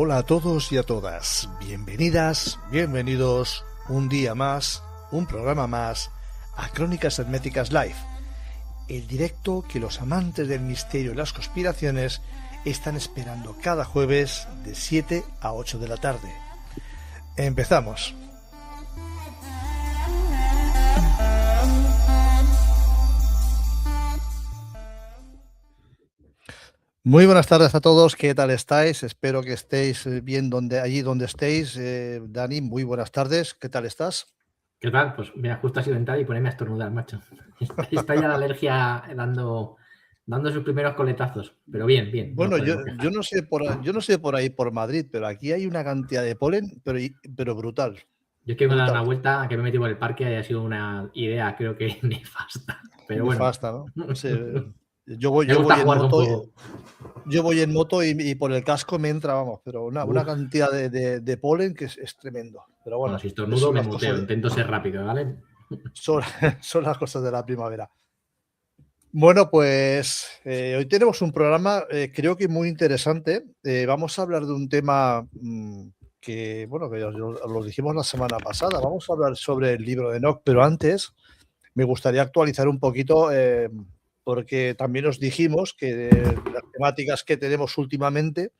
Hola a todos y a todas, bienvenidas, bienvenidos un día más, un programa más a Crónicas Herméticas Live, el directo que los amantes del misterio y las conspiraciones están esperando cada jueves de 7 a 8 de la tarde. Empezamos. Muy buenas tardes a todos, ¿qué tal estáis? Espero que estéis bien allí donde estéis. Dani, muy buenas tardes, ¿qué tal estás? ¿Qué tal? Pues mira, justo ha sido entrar y ponerme a estornudar, macho. Está ya la alergia dando sus primeros coletazos, pero bien, no Bueno, nos yo, podemos yo quejar. no sé yo no sé por ahí por Madrid, pero aquí hay una cantidad de polen, pero brutal, Yo es que me he dado una brutal, vuelta, que me he metido por el parque y ha sido una idea, creo que nefasta. Pero bueno, nefasta, ¿no? Sí, yo voy, me yo gusta voy en jugar con moto, fuego. yo voy en moto y por el casco me entra, vamos, pero una Uf, cantidad de polen que es tremendo. Pero bueno, bueno, si estornudo son me las cosas muteo, intento ser rápido, ¿vale? son, son las cosas de la primavera. Bueno, pues hoy tenemos un programa creo que muy interesante. Vamos a hablar de un tema que, bueno, que lo dijimos la semana pasada. Vamos a hablar sobre el libro de Enoch, pero antes me gustaría actualizar un poquito porque también os dijimos que las temáticas que tenemos últimamente,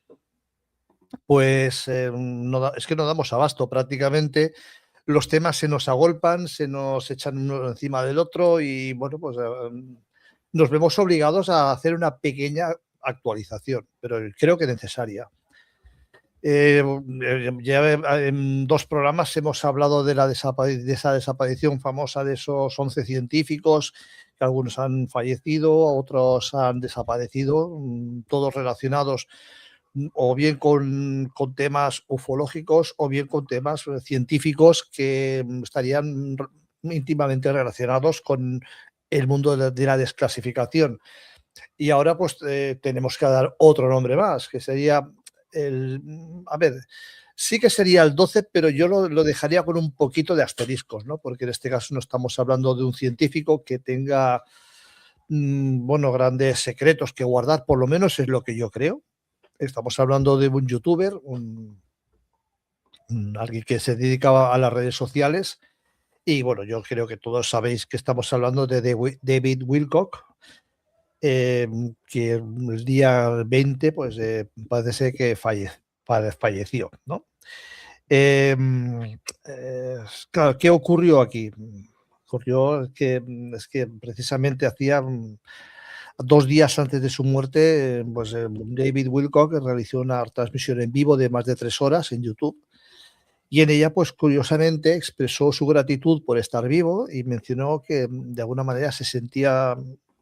pues es que no damos abasto prácticamente. Los temas se nos agolpan, se nos echan uno encima del otro y, bueno, pues nos vemos obligados a hacer una pequeña actualización, pero creo que necesaria. Ya en 2 programas hemos hablado de esa desaparición famosa de esos 11 científicos, que algunos han fallecido, otros han desaparecido, todos relacionados o bien con temas ufológicos o bien con temas científicos que estarían íntimamente relacionados con el mundo de la desclasificación. Y ahora pues tenemos que dar otro nombre más, que sería a ver, sí que sería el 12, pero yo lo dejaría con un poquito de asteriscos, ¿no? Porque en este caso no estamos hablando de un científico que tenga, bueno, grandes secretos que guardar, por lo menos es lo que yo creo. Estamos hablando de un youtuber, alguien que se dedicaba a las redes sociales. Y bueno, yo creo que todos sabéis que estamos hablando de David Wilcock, que el día 20, pues parece ser que falleció, ¿no? Eh, claro, ¿qué ocurrió aquí? Ocurrió que es que precisamente hacía 2 días antes de su muerte, pues David Wilcock realizó una transmisión en vivo de más de 3 horas en YouTube y en ella, pues curiosamente, expresó su gratitud por estar vivo y mencionó que de alguna manera se sentía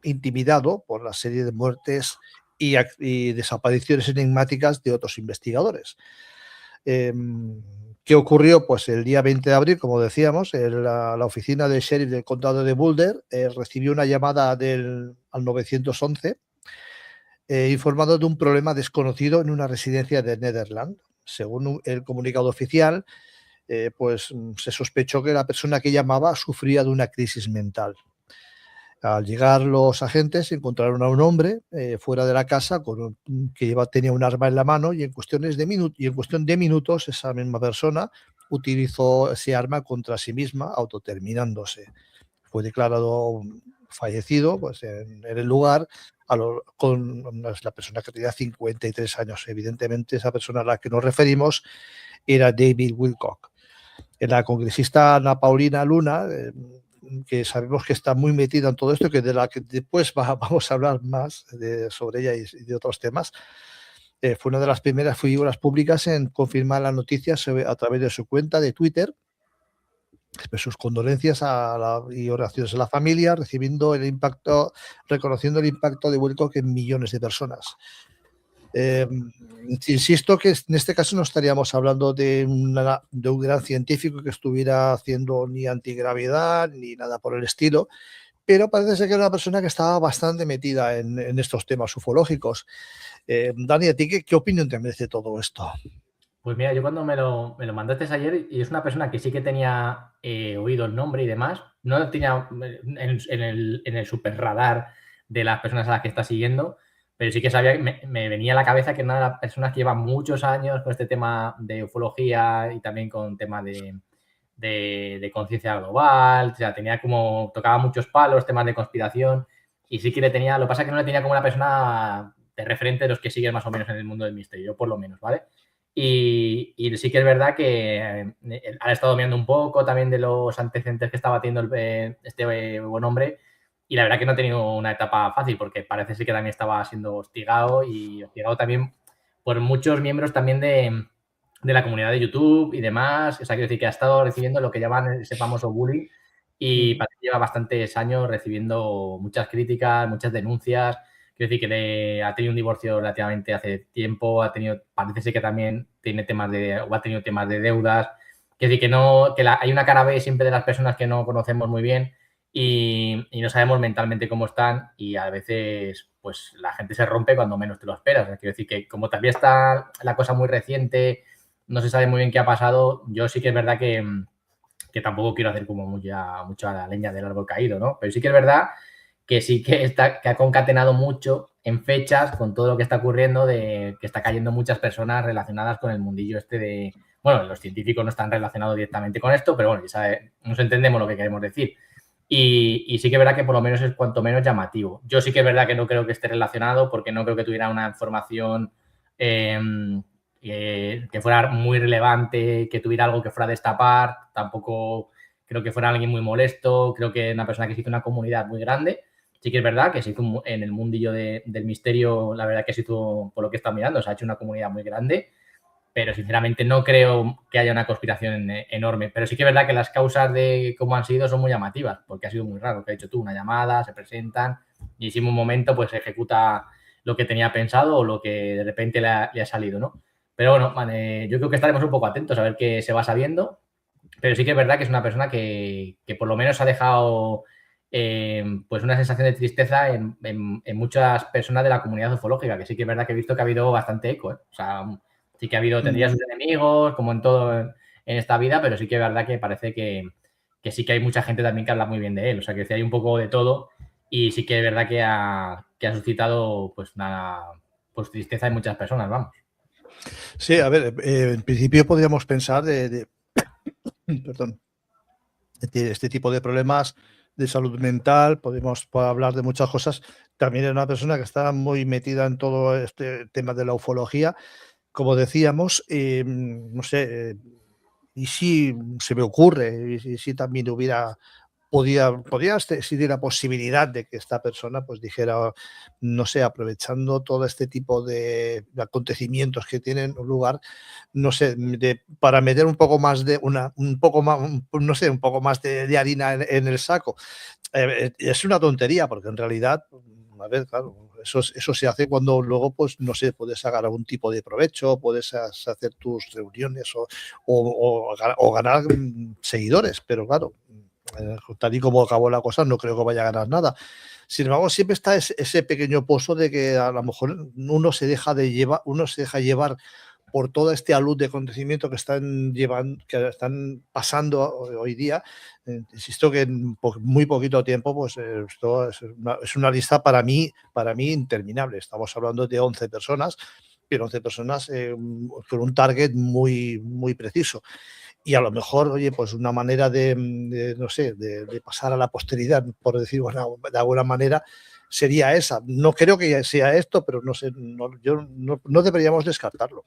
intimidado por la serie de muertes y desapariciones enigmáticas de otros investigadores. ¿Qué ocurrió? Pues el día 20 de abril, como decíamos, la oficina del sheriff del condado de Boulder recibió una llamada al 911 informando de un problema desconocido en una residencia de Netherlands. Según el comunicado oficial, pues se sospechó que la persona que llamaba sufría de una crisis mental. Al llegar los agentes encontraron a un hombre fuera de la casa que tenía un arma en la mano y en cuestión de minutos esa misma persona utilizó ese arma contra sí misma, autoterminándose. Fue declarado fallecido pues, en el lugar con la persona que tenía 53 años. Evidentemente, esa persona a la que nos referimos era David Wilcock. La congresista Ana Paulina Luna, que sabemos que está muy metida en todo esto, que de la que después vamos a hablar más sobre ella y de otros temas, fue una de las primeras figuras públicas en confirmar la noticia a través de su cuenta de Twitter. Sus condolencias y oraciones a la familia, reconociendo el impacto de Wilcock en millones de personas. Insisto que en este caso no estaríamos hablando de un gran científico que estuviera haciendo ni antigravedad ni nada por el estilo, pero parece ser que era una persona que estaba bastante metida en estos temas ufológicos. Dani, ¿a ti qué opinión te merece todo esto? Pues mira, yo cuando me lo mandaste ayer, y es una persona que sí que tenía oído el nombre y demás, no lo tenía en el super radar de las personas a las que está siguiendo, pero sí que sabía, me venía a la cabeza que una de las personas que lleva muchos años con este tema de ufología y también con tema de conciencia global, o sea, tenía como, tocaba muchos palos, temas de conspiración, y sí que le tenía, lo que pasa es que no le tenía como una persona de referente de los que siguen más o menos en el mundo del misterio, yo por lo menos, ¿vale? Y sí que es verdad que ha estado viendo un poco también de los antecedentes que estaba teniendo este buen hombre, y la verdad que no ha tenido una etapa fácil, porque parece ser que también estaba siendo hostigado, y hostigado también por muchos miembros también de la comunidad de YouTube y demás. O sea, quiero decir que ha estado recibiendo lo que llaman ese famoso bullying, y parece que lleva bastantes años recibiendo muchas críticas, muchas denuncias. Quiero decir que ha tenido un divorcio relativamente hace tiempo, parece ser que también tiene o ha tenido temas de deudas. Quiero decir que no, hay una cara B siempre de las personas que no conocemos muy bien, y no sabemos mentalmente cómo están, y a veces pues la gente se rompe cuando menos te lo esperas. O sea, quiero decir que como también está la cosa muy reciente, no se sabe muy bien qué ha pasado. Yo sí que es verdad que tampoco quiero hacer como mucha la leña del árbol caído, ¿no? Pero sí que es verdad que sí que ha concatenado mucho en fechas con todo lo que está ocurriendo, de que está cayendo muchas personas relacionadas con el mundillo este de... Bueno, los científicos no están relacionados directamente con esto, pero bueno, ya sabe, nos entendemos lo que queremos decir. Y sí que es verdad que por lo menos es cuanto menos llamativo. Yo sí que es verdad que no creo que esté relacionado, porque no creo que tuviera una información que fuera muy relevante, que tuviera algo que fuera a destapar. Tampoco creo que fuera alguien muy molesto. Creo que una persona que se hizo una comunidad muy grande. Sí que es verdad que se hizo en el mundillo del misterio, la verdad que se hizo, por lo que está mirando, se ha hecho una comunidad muy grande, pero sinceramente no creo que haya una conspiración enorme. Pero sí que es verdad que las causas de cómo han sido son muy llamativas, porque ha sido muy raro, que has dicho tú, una llamada, se presentan y si en un momento pues se ejecuta lo que tenía pensado o lo que de repente le ha salido, ¿no? Pero bueno, yo creo que estaremos un poco atentos a ver qué se va sabiendo, pero sí que es verdad que es una persona que por lo menos ha dejado pues una sensación de tristeza en muchas personas de la comunidad ufológica, que sí que es verdad que he visto que ha habido bastante eco, ¿eh? O sea, sí que tendría sus enemigos, como en todo en esta vida, pero sí que es verdad que parece que sí que hay mucha gente también que habla muy bien de él. O sea, que hay un poco de todo, y sí que es verdad que ha suscitado pues pues tristeza en muchas personas, vamos. Sí, a ver, en principio podríamos pensar perdón, este tipo de problemas de salud mental, podemos hablar de muchas cosas. También es una persona que está muy metida en todo este tema de la ufología, como decíamos, no sé, y si se me ocurre, y si también podía existir la posibilidad de que esta persona pues dijera, no sé, aprovechando todo este tipo de acontecimientos que tienen lugar, no sé, para meter un poco más un poco más, no sé, un poco más de harina en el saco. Es una tontería, porque en realidad, a ver, claro, eso se hace cuando luego, pues, no sé, puedes sacar algún tipo de provecho, puedes hacer tus reuniones o ganar seguidores, pero claro, tal y como acabó la cosa, no creo que vaya a ganar nada. Sin embargo, siempre está ese pequeño pozo de que a lo mejor uno se deja llevar por toda este alud de acontecimientos que están pasando hoy día. Insisto que en muy poquito tiempo, pues esto es una lista para mí interminable. Estamos hablando de 11 personas, pero 11 personas con un target muy, muy preciso. Y a lo mejor, oye, pues una manera no sé, de pasar a la posteridad, por decirlo de alguna manera, sería esa. No creo que sea esto, pero no sé, no deberíamos descartarlo.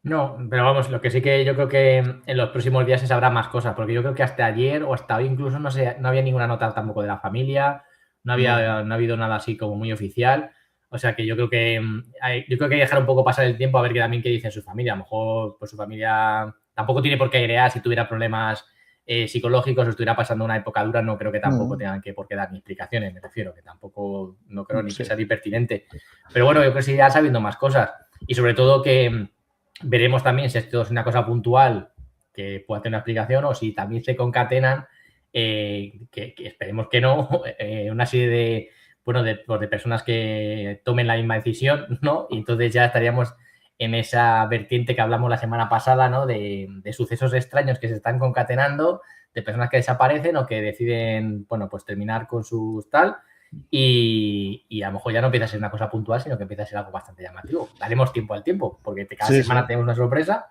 No, pero vamos, lo que sí que yo creo que en los próximos días se sabrá más cosas, porque yo creo que hasta ayer o hasta hoy incluso no había ninguna nota tampoco de la familia, No. no ha habido nada así como muy oficial. O sea que yo creo que yo creo que hay que dejar un poco pasar el tiempo a ver qué también qué dice su familia. A lo mejor pues su familia tampoco tiene por qué airear si tuviera problemas psicológicos o estuviera pasando una época dura, no creo que tampoco tengan que por qué dar ni explicaciones, me refiero, que tampoco no creo ni que Sí. sea impertinente. Pero bueno, yo creo que sí ya sabiendo más cosas, y sobre todo que veremos también si esto es una cosa puntual que pueda tener una explicación, o si también se concatenan, que esperemos que no, una serie de, bueno, pues de personas que tomen la misma decisión, ¿no? Y entonces ya estaríamos en esa vertiente que hablamos la semana pasada, ¿no? De sucesos extraños que se están concatenando, de personas que desaparecen o que deciden, bueno, pues terminar con sus tal. y a lo mejor ya no empieza a ser una cosa puntual, sino que empieza a ser algo bastante llamativo. Daremos tiempo al tiempo, porque cada Sí, semana sí. tenemos una sorpresa.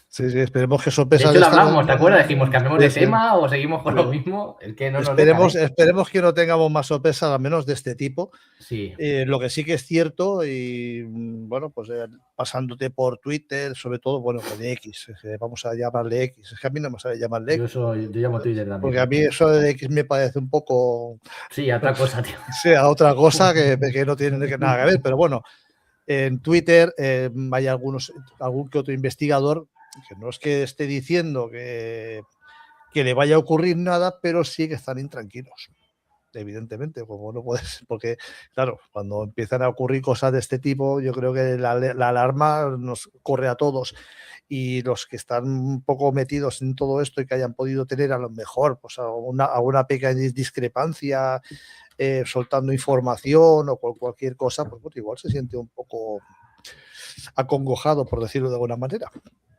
Sí, sí, esperemos que De sorpresas hecho, de lo estas hablamos, ¿te acuerdas? Dijimos, ¿cambiamos sí, de sí. tema o seguimos con lo mismo? Es que no nos dejan, ¿eh? Esperemos que no tengamos más sorpresas, al menos de este tipo. Sí. Lo que sí que es cierto, y bueno, pues pasándote por Twitter, sobre todo, bueno, de X, vamos a llamarle X, es que a mí no me sabe llamarle X, Yo llamo Twitter también, porque a sí. mí eso de X me parece un poco, Sí, a otra cosa, tío. sea otra cosa que no tiene nada que ver, pero bueno, en Twitter hay algún que otro investigador que no es que esté diciendo que le vaya a ocurrir nada, pero sí que están intranquilos. Evidentemente, como no puedes, porque claro, cuando empiezan a ocurrir cosas de este tipo, yo creo que la alarma nos corre a todos, y los que están un poco metidos en todo esto y que hayan podido tener a lo mejor pues alguna pequeña discrepancia, soltando información o cualquier cosa, pues igual se siente un poco acongojado, por decirlo de alguna manera.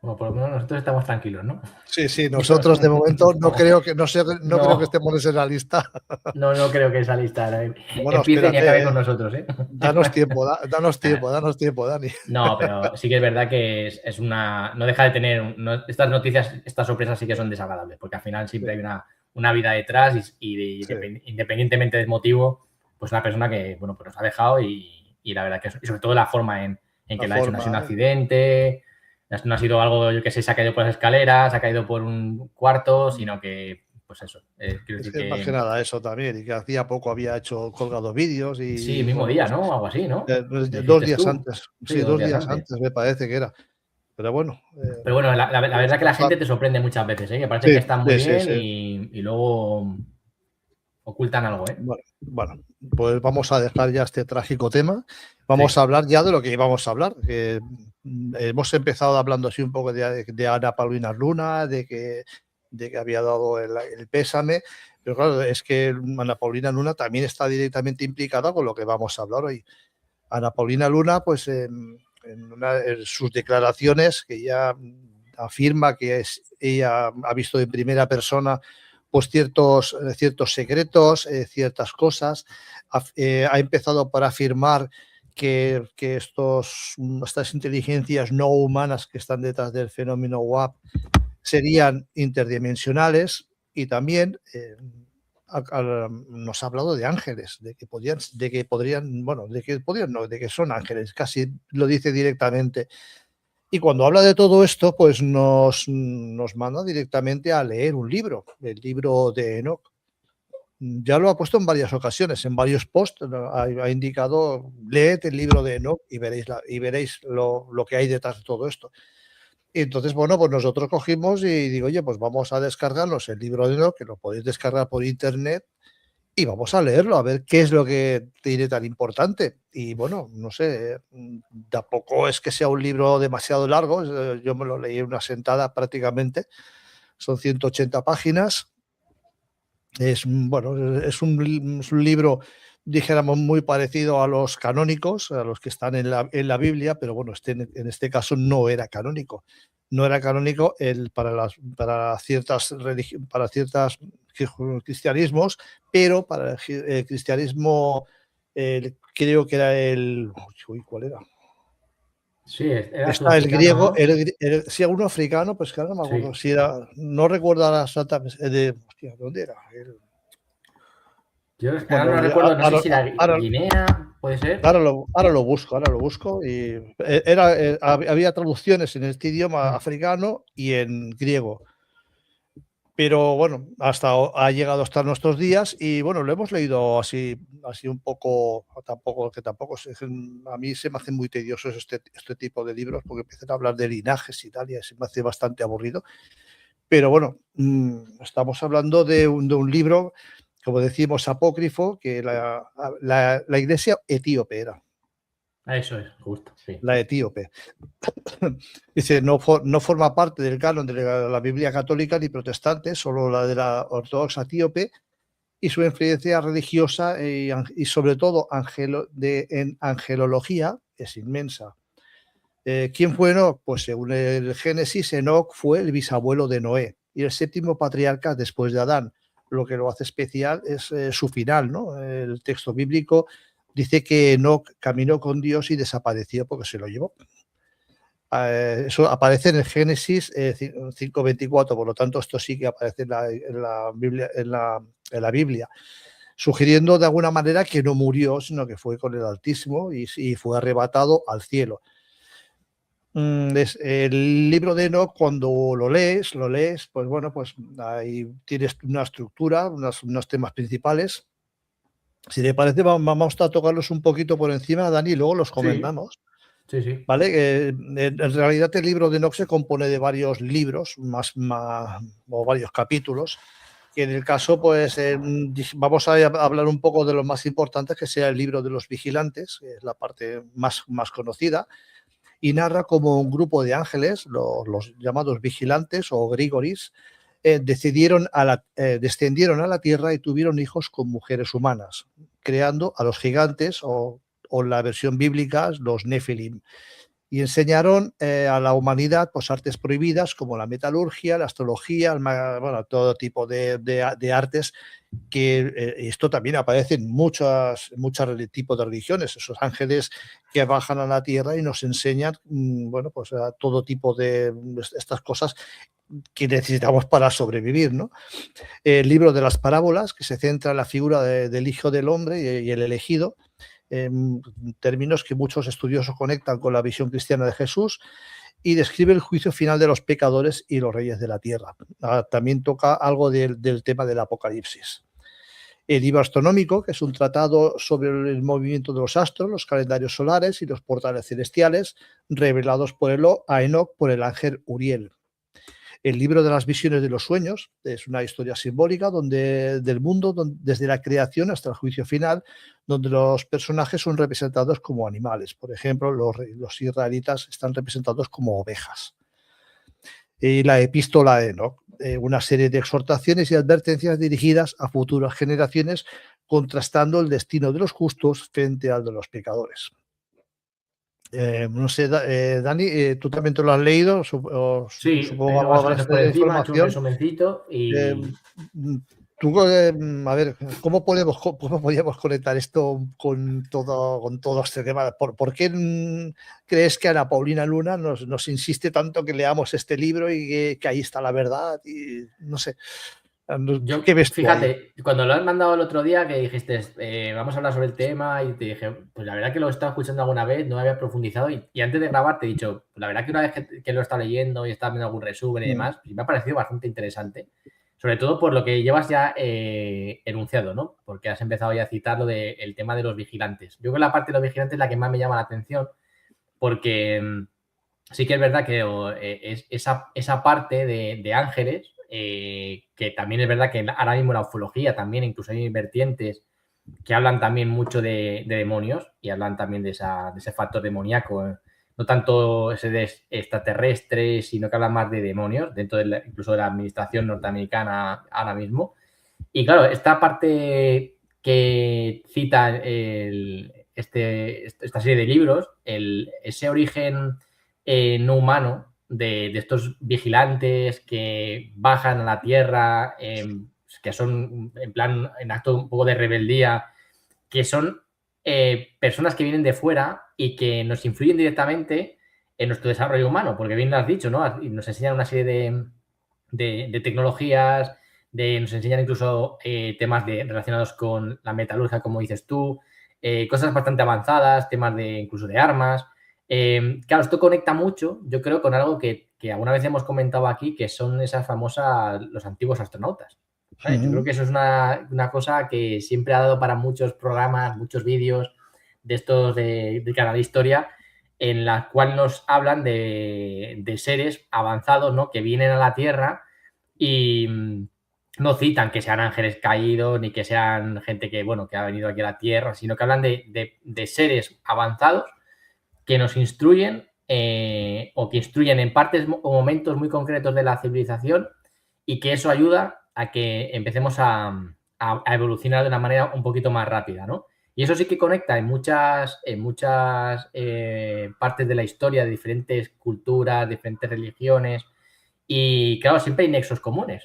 Bueno, por lo menos nosotros estamos tranquilos, ¿no? Sí, sí, nosotros de momento no creo que estemos en esa lista. No creo que esa lista Bueno, empiece ni acabe espérate, con nosotros, ¿eh? danos tiempo, danos tiempo, Dani. No, pero sí que es verdad que es una. No deja de tener. Estas noticias, estas sorpresas sí que son desagradables, porque al final siempre hay una vida detrás y Sí. independientemente del motivo, pues una persona que, bueno, pues nos ha dejado y la verdad que. Y sobre todo la forma en que lo ha hecho. No ha sido un accidente, no ha sido algo, yo que sé, se ha caído por las escaleras, se ha caído por un cuarto, sino que, pues eso. Quiero Es decir que es más que que. nada eso también, y que hacía poco había colgado vídeos Sí, y mismo bueno, día, pues ¿no? Algo así, ¿no? Me 2 dijiste días tú. antes. Sí, Sí, dos 2 días días antes. antes me parece que era. Pero bueno, Pero bueno, la verdad que la gente te sorprende muchas veces, ¿eh? Que parece que están muy sí, sí, bien sí. y luego ocultan algo, ¿eh? Bueno, pues vamos a dejar ya este trágico tema. Vamos Sí. a hablar ya de lo que íbamos a hablar. Que hemos empezado hablando así un poco de Ana Paulina Luna, de que había dado el pésame, pero claro, es que Ana Paulina Luna también está directamente implicada con lo que vamos a hablar hoy. Ana Paulina Luna, pues en sus declaraciones, que ya afirma que ella ha visto en primera persona pues ciertos secretos, ciertas cosas, ha empezado por afirmar que estas inteligencias no humanas que están detrás del fenómeno WAP serían interdimensionales, y también nos ha hablado de ángeles, de que son ángeles, casi lo dice directamente. Y cuando habla de todo esto, pues nos manda directamente a leer un libro, el libro de Enoch. Ya lo ha puesto en varias ocasiones, en varios posts, ha indicado, leed el libro de Enoch y veréis lo que hay detrás de todo esto. Y entonces, bueno, pues nosotros cogimos y digo, oye, pues vamos a descargarnos el libro de Enoch, que lo podéis descargar por internet, y vamos a leerlo, a ver qué es lo que tiene tan importante. Y bueno, no sé, tampoco es que sea un libro demasiado largo, yo me lo leí en una sentada prácticamente, son 180 páginas. Bueno, es un libro, dijéramos, muy parecido a los canónicos, a los que están en la Biblia, pero bueno, en este caso no era canónico. No era canónico para ciertos cristianismos, pero para el cristianismo creo que era ¿cuál era? Sí, era Está el sudafricano, griego, ¿no? sí, alguno africano, pues claro, no me acuerdo Sí. si era, no recuerdo ahora exactamente, hostia, ¿dónde era? Yo ahora Bueno, no recuerdo, no sé si era Guinea, ¿puede ser? ahora lo busco, y había traducciones en este idioma africano y en griego. Pero bueno, ha llegado hasta nuestros días y bueno, lo hemos leído así un poco, tampoco, a mí se me hacen muy tediosos este tipo de libros, porque empiezan a hablar de linajes y tal, y se me hace bastante aburrido. Pero bueno, estamos hablando de un libro, como decimos, apócrifo, que la iglesia etíope era, Eso es, justo, sí. la etíope. Dice, no forma parte del canon de la Biblia católica ni protestante, solo la de la ortodoxa etíope, y su influencia religiosa y sobre todo en angelología es inmensa. ¿Quién fue Enoch? Pues según el Génesis, Enoch fue el bisabuelo de Noé y el séptimo patriarca después de Adán. lo que lo hace especial es su final, ¿no? El texto bíblico dice que Enoc caminó con Dios y desapareció porque se lo llevó. Eso aparece en el Génesis 5:24, por lo tanto esto sí que aparece en la Biblia, sugiriendo de alguna manera que no murió, sino que fue con el Altísimo y fue arrebatado al cielo. El libro de Enoch, cuando lo lees, pues bueno, pues ahí tienes una estructura, unos temas principales. Si te parece, vamos a tocarlos un poquito por encima, Dani, y luego los Sí, comentamos. sí, sí. ¿Vale? En realidad el libro de Enoch se compone de varios libros, o varios capítulos, que en el caso, pues vamos a hablar un poco de los más importantes, que sea el libro de los vigilantes, que es la parte más conocida, y narra como un grupo de ángeles, los llamados vigilantes o Grigoris, descendieron a la tierra y tuvieron hijos con mujeres humanas, creando a los gigantes o en la versión bíblica los Nefilim, y enseñaron a la humanidad pues, artes prohibidas como la metalurgia, la astrología, bueno, todo tipo de artes, que esto también aparece en muchos tipos de religiones, esos ángeles que bajan a la tierra y nos enseñan bueno, pues, a todo tipo de estas cosas que necesitamos para sobrevivir, ¿no? El libro de las parábolas, que se centra en la figura del Hijo del Hombre y el elegido, términos que muchos estudiosos conectan con la visión cristiana de Jesús, y describe el juicio final de los pecadores y los reyes de la tierra. También toca algo del tema del Apocalipsis. El libro astronómico, que es un tratado sobre el movimiento de los astros, los calendarios solares y los portales celestiales, revelados a Enoch por el ángel Uriel. El libro de las visiones de los sueños es una historia simbólica del mundo desde la creación hasta el juicio final, donde los personajes son representados como animales. Por ejemplo, los israelitas están representados como ovejas. Y la epístola de Enoch, una serie de exhortaciones y advertencias dirigidas a futuras generaciones, contrastando el destino de los justos frente al de los pecadores. No sé, Dani, tú también te lo has leído, Sí, supongo más que o habrás menos por tenido encima, he hecho un información. resumencito Eh, y tú, a ver, cómo podríamos conectar esto con todo este tema? ¿Por qué crees que Ana Paulina Luna nos insiste tanto que leamos este libro y que ahí está la verdad? Y no sé, yo, ¿qué ves tú ahí? fíjate, cuando lo has mandado el otro día que dijiste, vamos a hablar sobre el tema y te dije, pues la verdad que lo he estado escuchando alguna vez, no había profundizado y antes de grabar te he dicho, pues la verdad que una vez que lo he estado leyendo y he estado viendo algún resumen y demás, pues me ha parecido bastante interesante, sobre todo por lo que llevas ya enunciado, ¿no? Porque has empezado ya a citar lo del tema de los vigilantes. Yo creo que la parte de los vigilantes es la que más me llama la atención porque sí que es verdad que es esa parte de ángeles, que también es verdad que ahora mismo la ufología también, incluso hay vertientes que hablan también mucho de demonios y hablan también de ese factor demoníaco, no tanto ese de extraterrestre, sino que hablan más de demonios dentro incluso de la administración norteamericana ahora mismo. Y claro, esta parte que cita esta serie de libros, ese origen no humano de estos vigilantes que bajan a la tierra, que son en plan, en acto un poco de rebeldía, que son personas que vienen de fuera y que nos influyen directamente en nuestro desarrollo humano, porque bien lo has dicho, ¿no? Y nos enseñan una serie de tecnologías, nos enseñan incluso temas relacionados con la metalurgia, como dices tú, cosas bastante avanzadas, temas incluso de armas. Claro, esto conecta mucho, yo creo, con algo que alguna vez hemos comentado aquí, que son esas famosas, los antiguos astronautas. ¿Sabes? Yo creo que eso es una cosa que siempre ha dado para muchos programas, muchos vídeos de estos de Canal Historia, en la cual nos hablan de seres avanzados, ¿no? Que vienen a la Tierra y no citan que sean ángeles caídos ni que sean gente que, bueno, que ha venido aquí a la Tierra, sino que hablan de seres avanzados que nos instruyen o que instruyen en partes o momentos muy concretos de la civilización y que eso ayuda a que empecemos a evolucionar de una manera un poquito más rápida, ¿no? Y eso sí que conecta en muchas partes de la historia de diferentes culturas, diferentes religiones y, claro, siempre hay nexos comunes.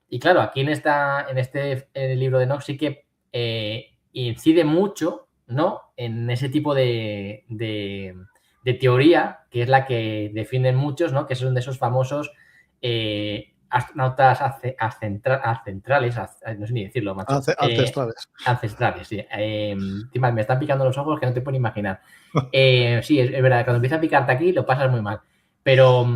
Y claro, aquí en el libro de Enoch sí que incide mucho, ¿no?, en ese tipo de teoría, que es la que defienden muchos, ¿no?, que son de esos famosos astronautas ancestrales, no sé ni decirlo, macho. Ancestrales. Ancestrales, sí. Encima me están picando los ojos que no te puedo imaginar. Sí, es verdad, cuando empieza a picarte aquí lo pasas muy mal. Pero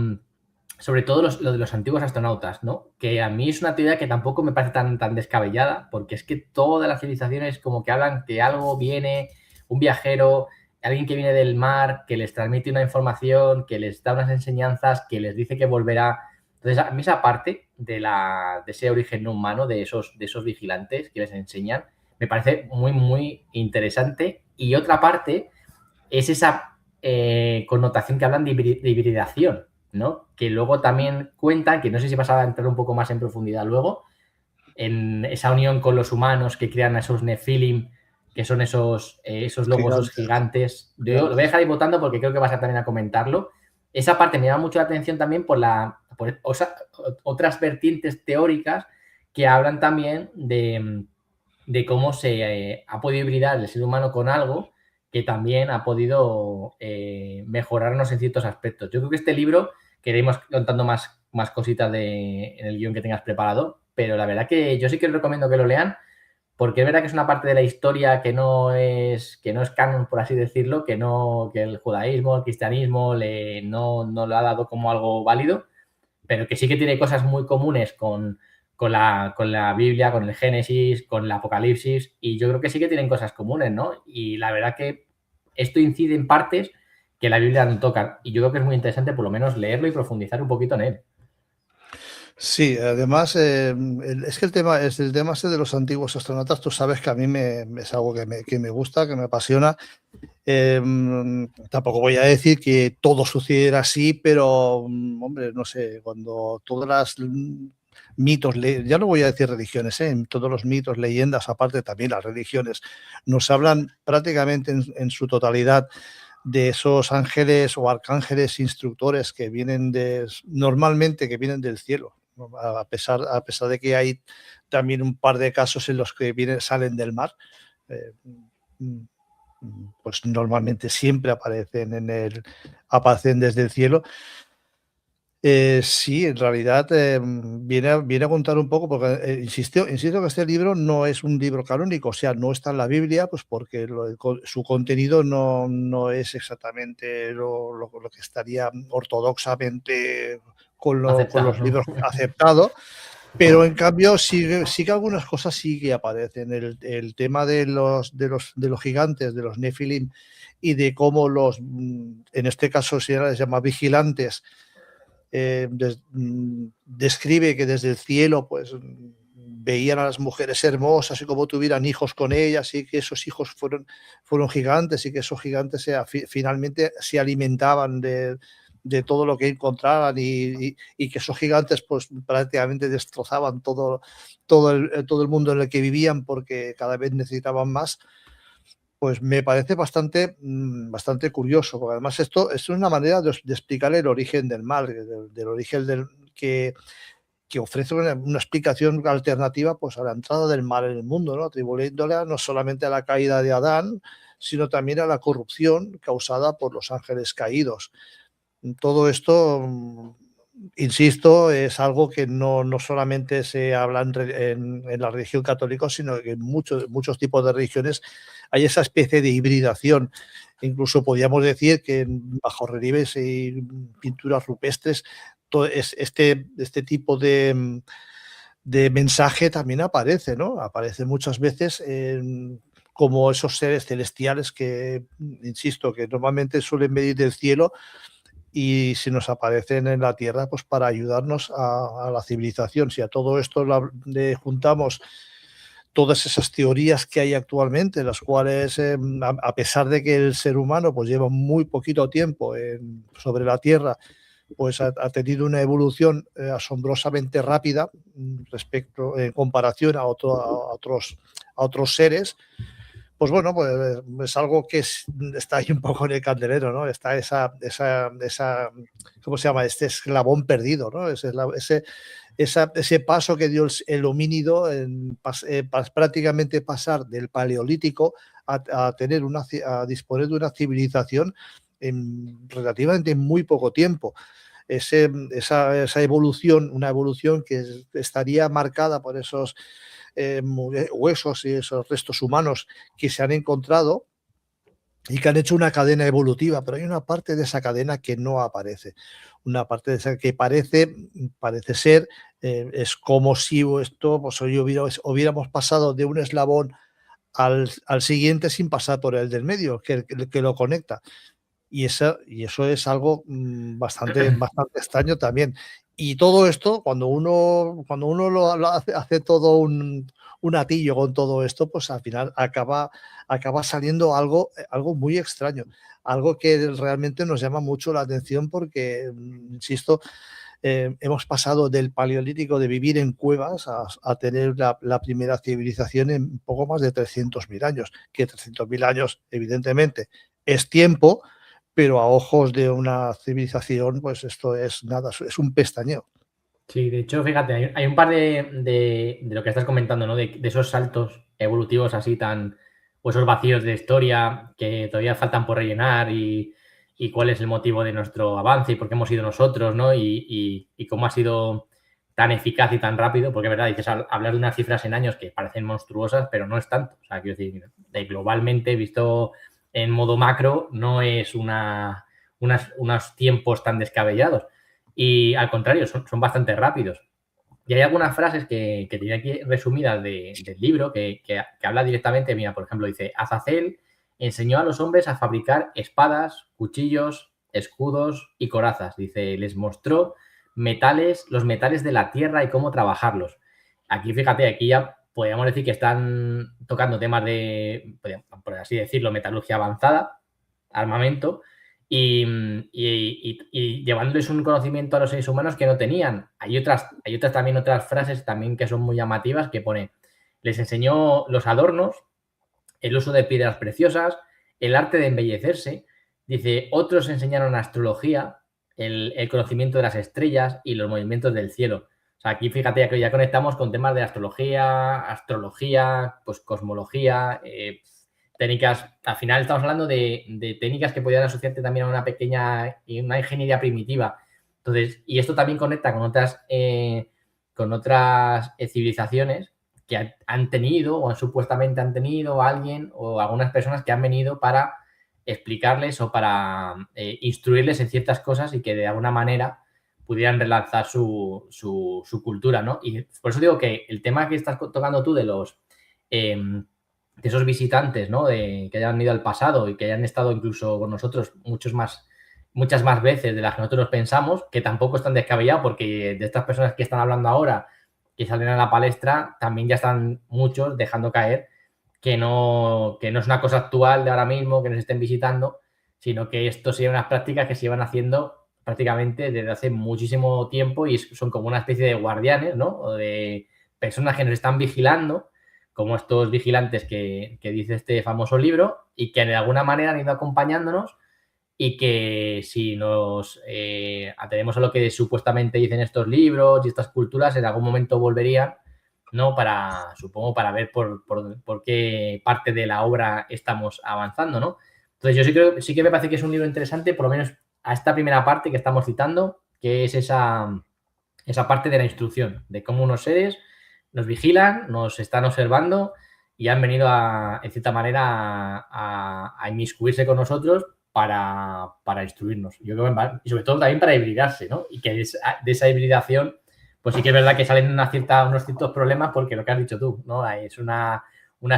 sobre todo lo de los antiguos astronautas, ¿no? Que a mí es una teoría que tampoco me parece tan descabellada, porque es que todas las civilizaciones como que hablan que algo viene, un viajero, alguien que viene del mar, que les transmite una información, que les da unas enseñanzas, que les dice que volverá. Entonces, a mí esa parte de ese origen no humano, de esos vigilantes que les enseñan, me parece muy, muy interesante. Y otra parte es esa connotación que hablan de hibridación, ¿no? Que luego también cuentan, que no sé si vas a entrar un poco más en profundidad luego, en esa unión con los humanos que crean a esos Nephilim, que son esos lobos, esos gigantes. Yo lo voy a dejar ahí votando porque creo que vas a también a comentarlo. Esa parte me llama mucho la atención también por otras vertientes teóricas que hablan también de cómo se ha podido hibridar el ser humano con algo que también ha podido mejorarnos en ciertos aspectos. Yo creo que este libro, que iremos contando más cositas en el guión que tengas preparado, pero la verdad que yo sí que os recomiendo que lo lean, porque es verdad que es una parte de la historia que no es canon, por así decirlo, que el judaísmo, el cristianismo no lo ha dado como algo válido, pero que sí que tiene cosas muy comunes con la Biblia, con el Génesis, con el Apocalipsis, y yo creo que sí que tienen cosas comunes, ¿no? Y la verdad que esto incide en partes que la Biblia no toca, y yo creo que es muy interesante por lo menos leerlo y profundizar un poquito en él. Sí, además, es que el tema ese de los antiguos astronautas, tú sabes que a mí es algo que me gusta, que me apasiona. Tampoco voy a decir que todo sucediera así, pero, hombre, no sé, cuando todas las mitos, ya no voy a decir religiones, todos los mitos, leyendas, aparte también las religiones, nos hablan prácticamente en su totalidad de esos ángeles o arcángeles instructores que normalmente que vienen del cielo, ¿no? A pesar de que hay también un par de casos en los que salen del mar, eh, pues normalmente siempre aparecen desde el cielo. Sí, en realidad viene a contar un poco, porque insisto que este libro no es un libro canónico, o sea, no está en la Biblia, pues porque su contenido no es exactamente lo que estaría ortodoxamente con Aceptado, los ¿no? libros aceptado, pero en cambio sí que algunas cosas sí que aparecen. El tema de los gigantes, de los Nephilim, y de cómo en este caso se les llama vigilantes, describe que desde el cielo pues veían a las mujeres hermosas y como tuvieran hijos con ellas, y que esos hijos fueron gigantes, y que esos gigantes finalmente se alimentaban de todo lo que encontraban, y que esos gigantes pues prácticamente destrozaban todo el mundo en el que vivían, porque cada vez necesitaban más. Pues me parece bastante curioso, porque además esto es una manera de explicar el origen del mal, del origen que ofrece una explicación alternativa pues a la entrada del mal en el mundo, ¿no? Atribuyéndole no solamente a la caída de Adán, sino también a la corrupción causada por los ángeles caídos. Todo esto, insisto, es algo que no solamente se habla en la religión católica, sino que en muchos tipos de religiones hay esa especie de hibridación. Incluso podríamos decir que en bajorrelieves y pinturas rupestres este tipo de mensaje también aparece, ¿no? Aparece muchas veces como esos seres celestiales que, insisto, que normalmente suelen venir del cielo, y si nos aparecen en la Tierra, pues para ayudarnos a la civilización. Si a todo esto le juntamos todas esas teorías que hay actualmente, las cuales, a pesar de que el ser humano pues lleva muy poquito tiempo sobre la Tierra, pues ha tenido una evolución asombrosamente rápida respecto, en comparación a otros seres. Pues bueno, pues es algo que está ahí un poco en el candelero, ¿no? Está esa ¿cómo se llama? Este eslabón perdido, ¿no? ese paso que dio el homínido en prácticamente pasar del paleolítico a disponer de una civilización en relativamente muy poco tiempo. Esa evolución, una evolución que estaría marcada por esos huesos y esos restos humanos que se han encontrado y que han hecho una cadena evolutiva, pero hay una parte de esa cadena que no aparece. Una parte de esa que parece ser, es como si esto, pues hoy hubiéramos pasado de un eslabón al siguiente sin pasar por el del medio, que lo conecta. Y eso es algo bastante extraño también. Y todo esto, cuando uno lo hace todo un atillo con todo esto, pues al final acaba saliendo algo muy extraño, algo que realmente nos llama mucho la atención porque, insisto, hemos pasado del paleolítico de vivir en cuevas a tener la primera civilización en poco más de 300.000 años, que 300.000 años evidentemente es tiempo, pero a ojos de una civilización, pues esto es nada, es un pestañeo. Sí, de hecho, fíjate, hay un par de lo que estás comentando, ¿no? De esos saltos evolutivos así o esos vacíos de historia que todavía faltan por rellenar y cuál es el motivo de nuestro avance y por qué hemos sido nosotros, ¿no? Y cómo ha sido tan eficaz y tan rápido, porque es verdad, dices hablar de unas cifras en años que parecen monstruosas, pero no es tanto. O sea, quiero decir, globalmente, visto en modo macro, no es unos tiempos tan descabellados. Y al contrario, son bastante rápidos. Y hay algunas frases que tenía aquí resumidas del libro que habla directamente. Mira, por ejemplo, dice: Azazel enseñó a los hombres a fabricar espadas, cuchillos, escudos y corazas. Dice, les mostró los metales de la tierra y cómo trabajarlos. Aquí, fíjate, aquí ya podríamos decir que están tocando temas de, por así decirlo, metalurgia avanzada, armamento, y llevándoles un conocimiento a los seres humanos que no tenían. Hay otras frases también que son muy llamativas que pone: les enseñó los adornos, el uso de piedras preciosas, el arte de embellecerse. Dice, otros enseñaron astrología, el conocimiento de las estrellas y los movimientos del cielo. O sea, aquí fíjate que ya conectamos con temas de astrología, pues cosmología, técnicas. Al final estamos hablando de técnicas que podrían asociarte también a una ingeniería primitiva. Entonces, y esto también conecta con otras civilizaciones que han tenido o supuestamente han tenido alguien o algunas personas que han venido para explicarles o para instruirles en ciertas cosas y que de alguna manera pudieran relanzar su cultura, ¿no? Y por eso digo que el tema que estás tocando tú de esos visitantes, ¿no? Que hayan ido al pasado y que hayan estado incluso con nosotros muchas más veces de las que nosotros pensamos, que tampoco están descabellados, porque de estas personas que están hablando ahora, que salen a la palestra, también ya están muchos dejando caer que no es una cosa actual de ahora mismo que nos estén visitando, sino que esto serían unas prácticas que se iban haciendo prácticamente desde hace muchísimo tiempo y son como una especie de guardianes, ¿no? O de personas que nos están vigilando, como estos vigilantes que dice este famoso libro, y que de alguna manera han ido acompañándonos, y que si nos atenemos a lo que supuestamente dicen estos libros y estas culturas, en algún momento volverían, ¿no? Supongo, para ver por qué parte de la obra estamos avanzando, ¿no? Entonces, yo sí que me parece que es un libro interesante, por lo menos a esta primera parte que estamos citando, que es esa parte de la instrucción, de cómo unos seres nos vigilan, nos están observando y han venido en cierta manera a inmiscuirse con nosotros para instruirnos. Yo creo que, y sobre todo también para hibridarse, ¿no? Y que de esa hibridación, pues sí que es verdad que salen unos ciertos problemas, porque lo que has dicho tú, ¿no? Es una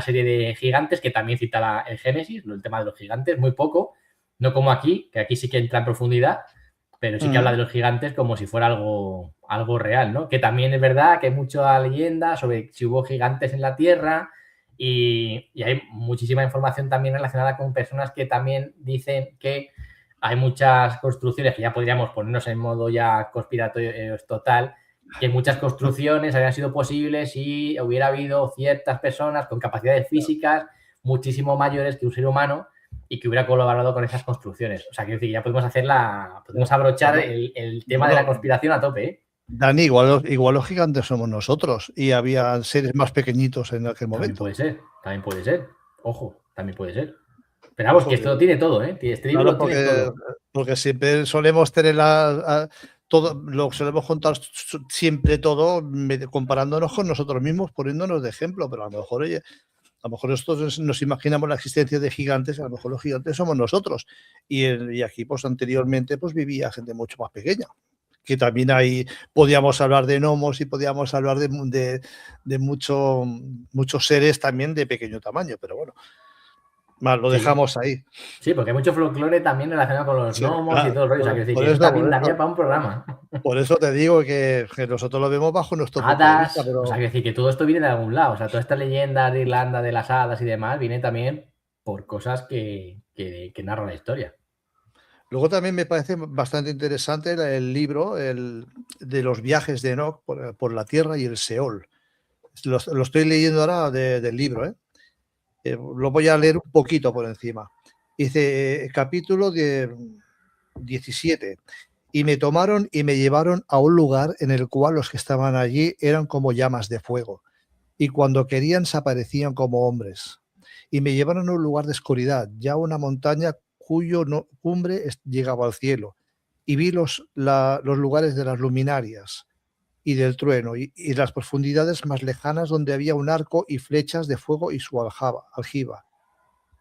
serie de gigantes que también cita el Génesis, el tema de los gigantes, muy poco, no como aquí, que aquí sí que entra en profundidad, pero sí que habla de los gigantes como si fuera algo real, ¿no? Que también es verdad que hay mucha leyenda sobre si hubo gigantes en la Tierra y hay muchísima información también relacionada con personas que también dicen que hay muchas construcciones, que ya podríamos ponernos en modo ya conspiratorio total, que muchas construcciones habían sido posibles si hubiera habido ciertas personas con capacidades físicas muchísimo mayores que un ser humano y que hubiera colaborado con esas construcciones. O sea, quiero decir, ya podemos abrochar el tema de la conspiración a tope, ¿eh? Dani, igual los gigantes somos nosotros y había seres más pequeñitos en aquel momento. También puede ser. Ojo, también puede ser. Pero vamos, que esto lo tiene todo, ¿eh? Este libro Claro, lo tiene todo. porque siempre solemos tener todo, lo solemos contar siempre todo comparándonos con nosotros mismos, poniéndonos de ejemplo, pero a lo mejor, oye, a lo mejor nosotros nos imaginamos la existencia de gigantes, a lo mejor los gigantes somos nosotros. Y aquí, pues anteriormente, pues vivía gente mucho más pequeña. Que también ahí podíamos hablar de gnomos y podíamos hablar de muchos seres también de pequeño tamaño, pero bueno, más lo dejamos ahí. Sí, porque hay mucho folclore también relacionado con los gnomos y todo el rollo. O sea, que decir, Por que eso eso, también daría para un programa. por eso te digo que nosotros lo vemos bajo nuestro punto de vista, Hadas, o sea, que decir, que todo esto viene de algún lado. O sea, toda esta leyenda de Irlanda, de las hadas y demás, viene también por cosas que narran la historia. Luego también me parece bastante interesante el libro de los viajes de Enoch por la Tierra y el Seol. Lo estoy leyendo ahora del libro, ¿eh? Lo voy a leer un poquito por encima. Dice, capítulo 17. Y me tomaron y me llevaron a un lugar en el cual los que estaban allí eran como llamas de fuego, y cuando querían se aparecían como hombres. Y me llevaron a un lugar de oscuridad, ya una montaña cuyo cumbre llegaba al cielo, y vi los lugares de las luminarias y del trueno, y las profundidades más lejanas donde había un arco y flechas de fuego y su aljiba,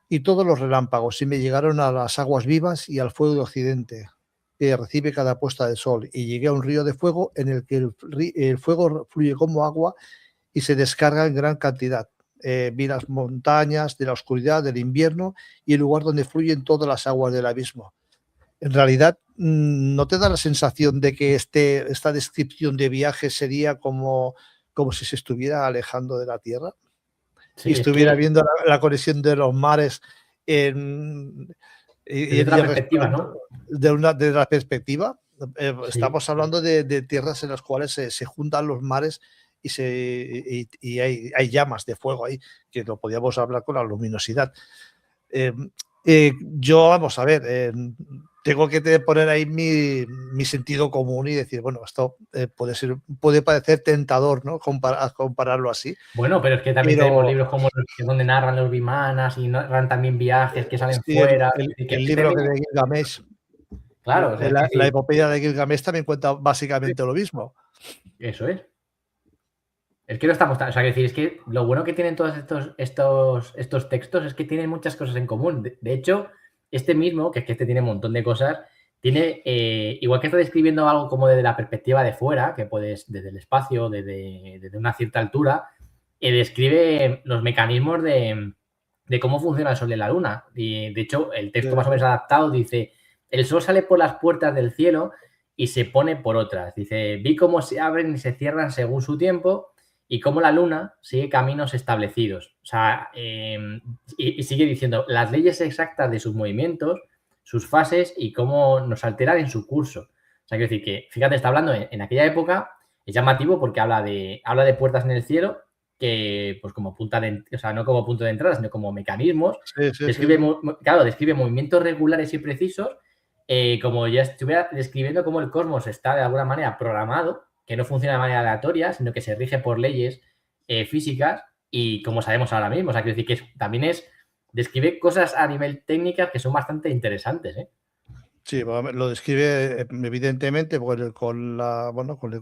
y todos los relámpagos, y me llegaron a las aguas vivas y al fuego de occidente, que recibe cada puesta de sol, y llegué a un río de fuego en el que el fuego fluye como agua y se descarga en gran cantidad. Vi las montañas de la oscuridad del invierno y el lugar donde fluyen todas las aguas del abismo. En realidad, ¿no te da la sensación de que esta descripción de viaje sería como si se estuviera alejando de la Tierra y Sí, es estuviera que viendo la conexión de los mares en, desde y otra el perspectiva, resplandor ¿no? de la perspectiva? Sí. Estamos hablando de tierras en las cuales se juntan los mares y hay llamas de fuego ahí, que lo podíamos hablar con la luminosidad. Eh, yo, vamos a ver, tengo que poner ahí mi sentido común y decir, bueno, esto puede parecer tentador, ¿no? Compararlo así. Bueno, pero es que también tenemos Pero libros como los que donde narran los Vimanas y narran también viajes que salen sí, fuera. Es decir, el que libro también, de Gilgamesh, claro, o sea, es que la sí, epopeya de Gilgamesh también cuenta básicamente lo mismo. eso es. Es que no estamos tan. O sea, que decir, es que lo bueno que tienen todos estos textos es que tienen muchas cosas en común. De hecho, este mismo, que es que este tiene un montón de cosas, tiene, igual que está describiendo algo como desde la perspectiva de fuera, que puedes, desde el espacio, desde una cierta altura, describe los mecanismos de cómo funciona el Sol y la Luna. Y de hecho, el texto más o menos adaptado dice: el Sol sale por las puertas del cielo y se pone por otras. Dice: vi cómo se abren y se cierran según su tiempo y cómo la Luna sigue caminos establecidos. O sea, y sigue diciendo las leyes exactas de sus movimientos, sus fases y cómo nos alteran en su curso. O sea, quiero decir que, fíjate, está hablando en aquella época, es llamativo porque habla de puertas en el cielo que, pues como punta de, o sea, no como punto de entrada, sino como mecanismos. Sí, sí, sí. Describe, claro, describe movimientos regulares y precisos, como ya estuviera describiendo cómo el cosmos está de alguna manera programado, que no funciona de manera aleatoria, sino que se rige por leyes físicas y como sabemos ahora mismo. O sea, quiero decir que también describe cosas a nivel técnicas que son bastante interesantes, ¿eh? Sí, lo describe evidentemente con el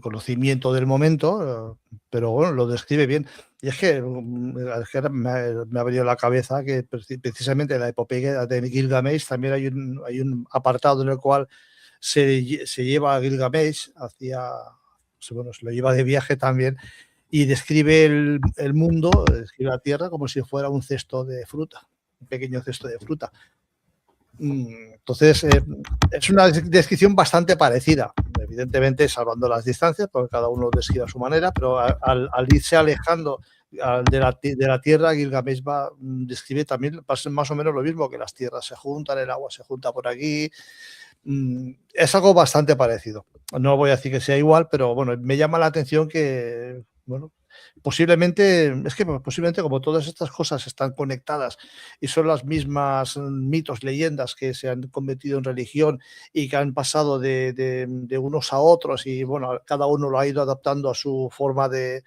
conocimiento del momento, pero bueno, lo describe bien. Y es que ahora me ha venido a la cabeza que precisamente en la epopeya de Gilgamesh también hay un apartado en el cual se lleva a Gilgamesh bueno, se lo lleva de viaje también y describe el mundo, describe la Tierra como si fuera un cesto de fruta, un pequeño cesto de fruta. Entonces, es una descripción bastante parecida, evidentemente salvando las distancias, porque cada uno lo describe a su manera, pero al irse alejando de la Tierra, Gilgamesh describe también más o menos lo mismo, que las tierras se juntan, el agua se junta por aquí. Es algo bastante parecido. No voy a decir que sea igual, pero bueno, me llama la atención que, bueno, Posiblemente, es que posiblemente como todas estas cosas están conectadas y son las mismas mitos, leyendas que se han convertido en religión y que han pasado de unos a otros y bueno, cada uno lo ha ido adaptando a su forma de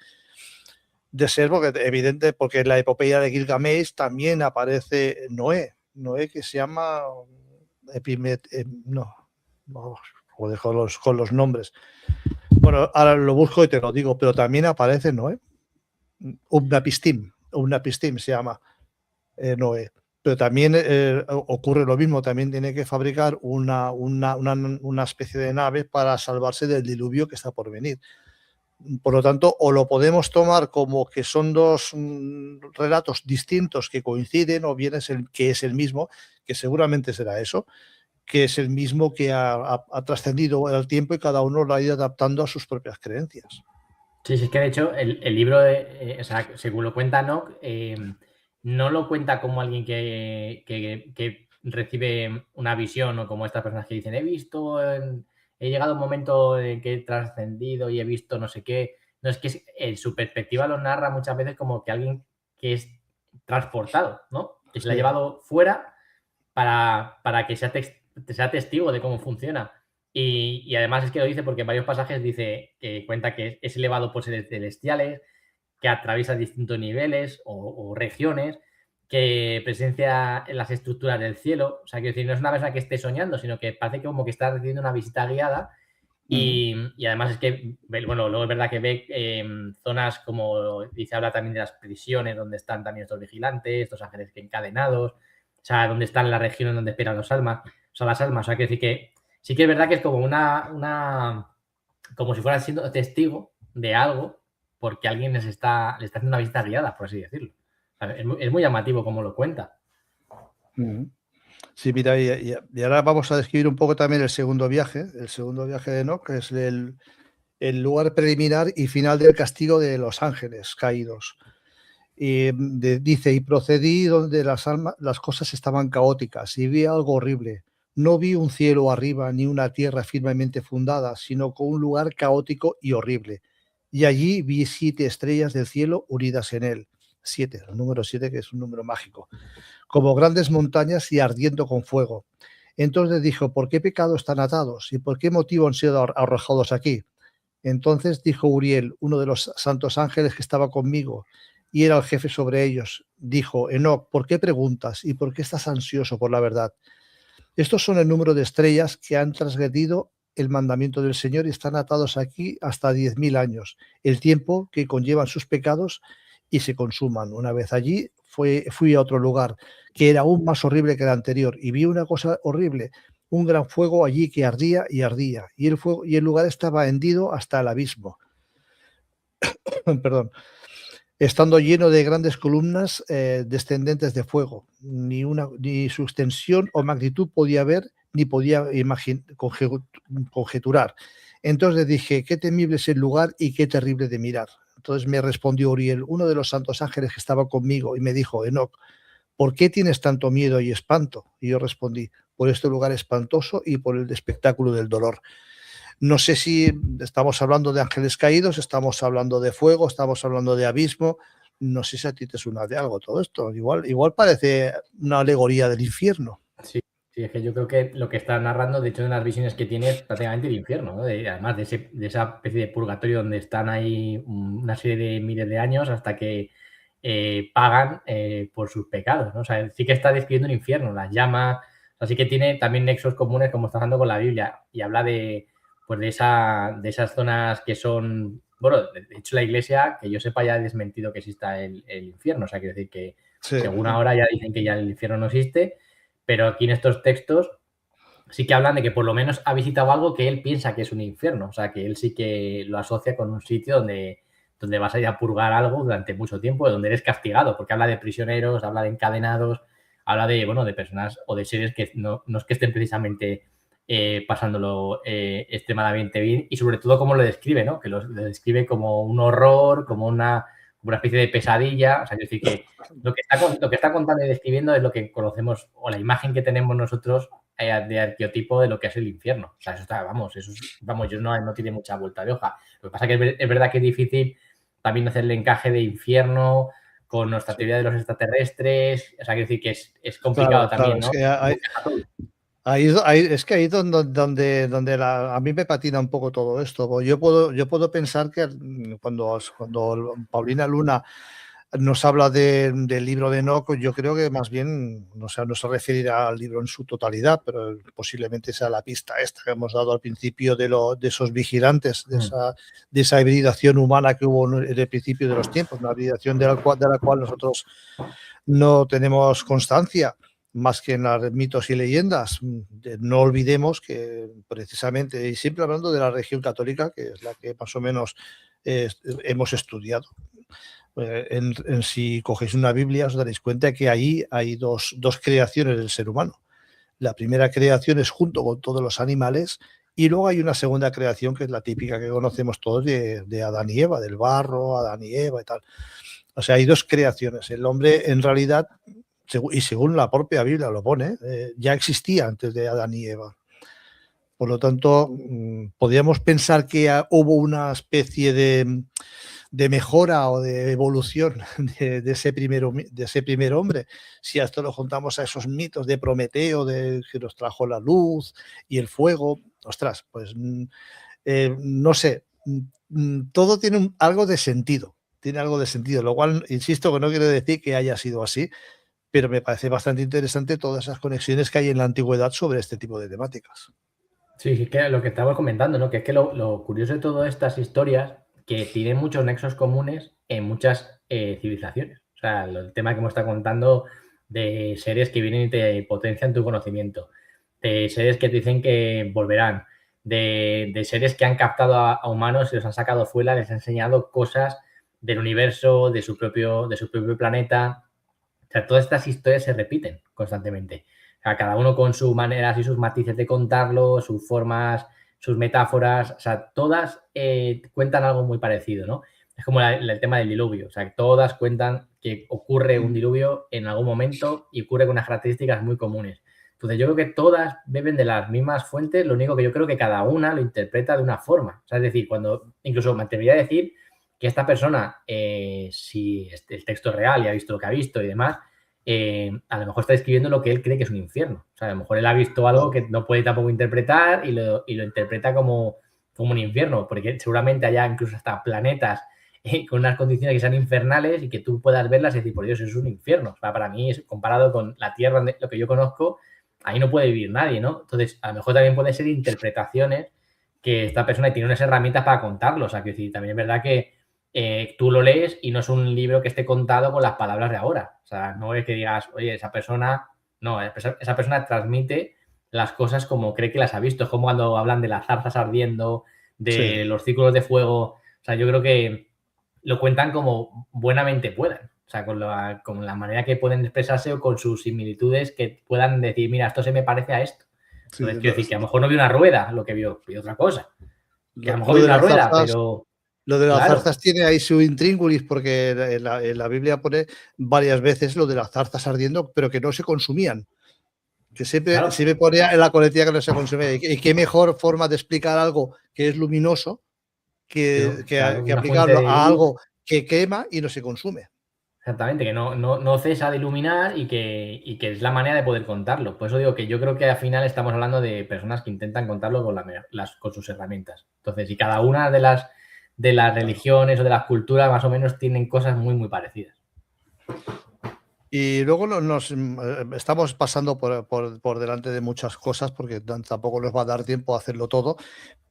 ser, porque evidente, porque en la epopeya de Gilgamesh también aparece Noé que se llama no, joder, con los nombres. Bueno, ahora lo busco y te lo digo, pero también aparece Noé. Umnapistim se llama Noé. Pero también ocurre lo mismo, también tiene que fabricar una especie de nave para salvarse del diluvio que está por venir. Por lo tanto, o lo podemos tomar como que son dos relatos distintos que coinciden, o bien que es el mismo, que seguramente será eso, que es el mismo que ha trascendido el tiempo y cada uno lo ha ido adaptando a sus propias creencias. Sí, sí, es que de hecho el libro, o sea, según lo cuenta Nock, no lo cuenta como alguien que recibe una visión o como estas personas que dicen, he llegado a un momento en que he trascendido y he visto no sé qué. No, es que en su perspectiva lo narra muchas veces como que alguien que es transportado, ¿no? Que se le ha llevado fuera para que sea testigo de cómo funciona. Y además es que lo dice porque en varios pasajes dice que cuenta que es elevado por seres celestiales, que atraviesa distintos niveles o regiones, que presencia en las estructuras del cielo. O sea, quiero decir, no es una persona que esté soñando, sino que parece como que está recibiendo una visita guiada. Y además es que, bueno, luego es verdad que ve zonas como, dice, habla también de las prisiones donde están también estos vigilantes, estos ángeles que encadenados, o sea, donde están las regiones donde esperan las almas. O sea, que decir que sí que es verdad que es como como si fuera siendo testigo de algo porque alguien le está haciendo una visita guiada, por así decirlo. O sea, es muy llamativo como lo cuenta. Sí, mira, y ahora vamos a describir un poco también el segundo viaje de Enoch, que es el lugar preliminar y final del castigo de los ángeles caídos. Y dice, y procedí donde las cosas estaban caóticas y vi algo horrible. No vi un cielo arriba ni una tierra firmemente fundada, sino con un lugar caótico y horrible. Y allí vi 7 estrellas del cielo unidas en él. 7, el número 7, que es un número mágico, como grandes montañas y ardiendo con fuego. Entonces dijo, ¿por qué pecado están atados? ¿Y por qué motivo han sido arrojados aquí? Entonces dijo Uriel, uno de los santos ángeles que estaba conmigo, y era el jefe sobre ellos, dijo, Enoc, ¿por qué preguntas y por qué estás ansioso por la verdad? Estos son el número de estrellas que han transgredido el mandamiento del Señor y están atados aquí hasta 10.000 años, el tiempo que conllevan sus pecados y se consuman. Una vez allí fui a otro lugar que era aún más horrible que el anterior y vi una cosa horrible, un gran fuego allí que ardía y ardía, y el lugar estaba hendido hasta el abismo. Perdón. Estando lleno de grandes columnas descendentes de fuego. Ni su extensión o magnitud podía ver, ni podía conjeturar. Entonces dije, qué temible es el lugar y qué terrible de mirar. Entonces me respondió Uriel, uno de los santos ángeles que estaba conmigo, y me dijo, Enoc, ¿por qué tienes tanto miedo y espanto? Y yo respondí, por este lugar espantoso y por el espectáculo del dolor. No sé si estamos hablando de ángeles caídos, estamos hablando de fuego, estamos hablando de abismo. No sé si a ti te suena de algo todo esto. Igual parece una alegoría del infierno. Sí, es que yo creo que lo que está narrando, de hecho, en las visiones que tiene es prácticamente el infierno, ¿no? Además de esa especie de purgatorio donde están ahí una serie de miles de años hasta que pagan por sus pecados, ¿no? O sea, sí que está describiendo un infierno, las llamas, así que tiene también nexos comunes como está hablando con la Biblia y habla de esas zonas que son, bueno, de hecho la Iglesia, que yo sepa, ya ha desmentido que exista el infierno, o sea, quiere decir que Sí. según ahora ya dicen que ya el infierno no existe, pero aquí en estos textos sí que hablan de que por lo menos ha visitado algo que él piensa que es un infierno, o sea, que él sí que lo asocia con un sitio donde vas a ir a purgar algo durante mucho tiempo, donde eres castigado, porque habla de prisioneros, habla de encadenados, habla de, bueno, de personas o de seres que no es que estén precisamente pasándolo extremadamente bien y sobre todo cómo lo describe, ¿no? Que lo describe como un horror, como una especie de pesadilla, o sea, es decir, que lo que está contando y describiendo es lo que conocemos o la imagen que tenemos nosotros de arqueotipo de lo que es el infierno. O sea, eso está, vamos, yo no tiene mucha vuelta de hoja. Lo que pasa es que es verdad que es difícil también hacerle encaje de infierno con nuestra teoría de los extraterrestres. O sea, quiero decir que es complicado Claro, también, es ¿no? que es que ahí es donde a mí me patina un poco todo esto. Porque yo puedo pensar que cuando Paulina Luna nos habla del libro de Enoch, yo creo que más bien no se referirá al libro en su totalidad, pero posiblemente sea la pista esta que hemos dado al principio de esos vigilantes, de esa hibridación humana que hubo en el principio de los tiempos, una hibridación de la cual nosotros no tenemos constancia más que en los mitos y leyendas. No olvidemos que precisamente, y siempre hablando de la religión católica, que es la que más o menos hemos estudiado, si cogéis una Biblia os daréis cuenta que ahí hay dos creaciones del ser humano. La primera creación es junto con todos los animales y luego hay una segunda creación que es la típica que conocemos todos de Adán y Eva, del barro, Adán y Eva y tal. O sea, hay dos creaciones. El hombre en realidad, y según la propia Biblia lo pone, ya existía antes de Adán y Eva. Por lo tanto, podríamos pensar que hubo una especie de mejora o de evolución de ese primer hombre, si a esto lo juntamos a esos mitos de Prometeo, de que nos trajo la luz y el fuego. Ostras, pues no sé, todo tiene algo de sentido, lo cual, insisto, que no quiero decir que haya sido así, pero me parece bastante interesante todas esas conexiones que hay en la antigüedad sobre este tipo de temáticas. Sí, es que lo que estábamos comentando, ¿no? Que es que lo curioso de todas estas historias, que tienen muchos nexos comunes en muchas civilizaciones. O sea, el tema que hemos estado contando de seres que vienen y te potencian tu conocimiento, de seres que te dicen que volverán, de seres que han captado a humanos y los han sacado fuera, les han enseñado cosas del universo, de su propio planeta. O sea, todas estas historias se repiten constantemente. O sea, cada uno con su manera y sus matices de contarlo, sus formas, sus metáforas, o sea, todas cuentan algo muy parecido, ¿no? Es como el tema del diluvio, o sea, que todas cuentan que ocurre un diluvio en algún momento y ocurre con unas características muy comunes. Entonces, yo creo que todas beben de las mismas fuentes, lo único que yo creo que cada una lo interpreta de una forma. O sea, es decir, incluso me atrevería a decir que esta persona, si el texto es real y ha visto lo que ha visto y demás, a lo mejor está describiendo lo que él cree que es un infierno. O sea, a lo mejor él ha visto algo que no puede tampoco interpretar y lo interpreta como un infierno, porque seguramente haya incluso hasta planetas con unas condiciones que sean infernales y que tú puedas verlas y decir, por Dios, eso es un infierno. O sea, para mí, comparado con la Tierra, lo que yo conozco, ahí no puede vivir nadie, ¿no? Entonces, a lo mejor también pueden ser interpretaciones que esta persona tiene unas herramientas para contarlo. O sea, que decir, también es verdad que tú lo lees y no es un libro que esté contado con las palabras de ahora. O sea, no es que digas, oye, esa persona... No, esa persona transmite las cosas como cree que las ha visto. Es como cuando hablan de las zarzas ardiendo, de Sí. los círculos de fuego. O sea, yo creo que lo cuentan como buenamente puedan. O sea, con la manera que pueden expresarse o con sus similitudes que puedan decir, mira, esto se me parece a esto. Sí, Entonces, quiero decir que a lo mejor no vio una rueda lo que vio otra cosa. Que a lo mejor lo vio de una las rueda, zarzas, pero lo de las claro, zarzas tiene ahí su intríngulis, porque en la Biblia pone varias veces lo de las zarzas ardiendo, pero que no se consumían. Que claro. siempre ponía en la coletilla que no se consumía. Y qué mejor forma de explicar algo que es luminoso Claro, que una fuente aplicarlo de a luz, algo que quema y no se consume. exactamente, que no cesa de iluminar y que es la manera de poder contarlo. Por eso digo que yo creo que al final estamos hablando de personas que intentan contarlo con sus herramientas. Entonces, y cada una de las Claro. religiones o de las culturas más o menos tienen cosas muy, muy parecidas. Y luego estamos pasando por delante de muchas cosas porque tampoco nos va a dar tiempo a hacerlo todo,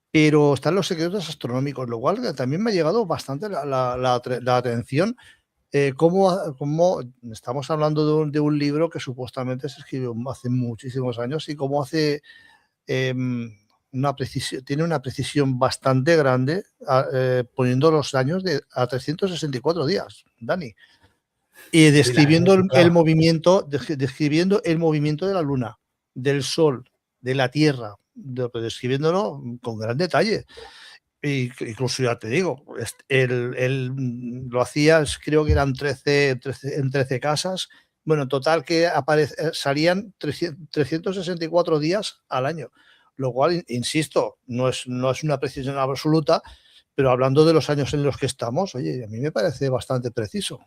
pero están los secretos astronómicos, lo cual también me ha llegado bastante la atención. Cómo estamos hablando de un libro que supuestamente se escribió hace muchísimos años y cómo tiene una precisión bastante grande, poniendo los años a 364 días, Dani. Y Sí, la verdad, claro. describiendo el movimiento de la Luna, del Sol, de la Tierra, describiéndolo con gran detalle. Y incluso ya te digo, él lo hacía, creo que eran 13 casas. Bueno, en total que salían 364 días al año, lo cual, insisto, no es una precisión absoluta, pero hablando de los años en los que estamos, oye, a mí me parece bastante preciso.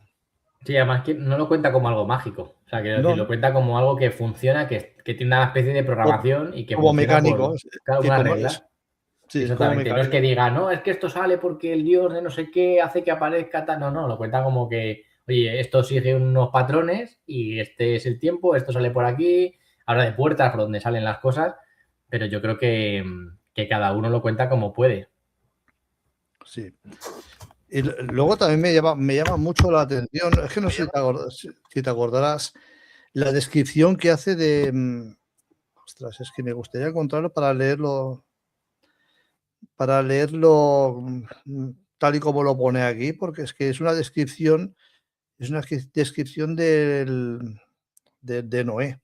Sí, además que no lo cuenta como algo mágico. O sea, quiero decir, No, lo cuenta como algo que funciona, que tiene una especie de programación y que como funciona mecánico, por cada sí, una como regla. sí, como Exactamente. No es que mecánico. diga, no, es que esto sale porque el dios de no sé qué hace que aparezca tal. No, no, lo cuenta como que, oye, esto sigue unos patrones y este es el tiempo, esto sale por aquí, habla de puertas por donde salen las cosas, pero yo creo que cada uno lo cuenta como puede. Sí. Y luego también me llama mucho la atención, es que no sé si te acordarás, la descripción que hace de... Ostras, es que me gustaría encontrarlo para leerlo tal y como lo pone aquí, porque es que es una descripción de Noé.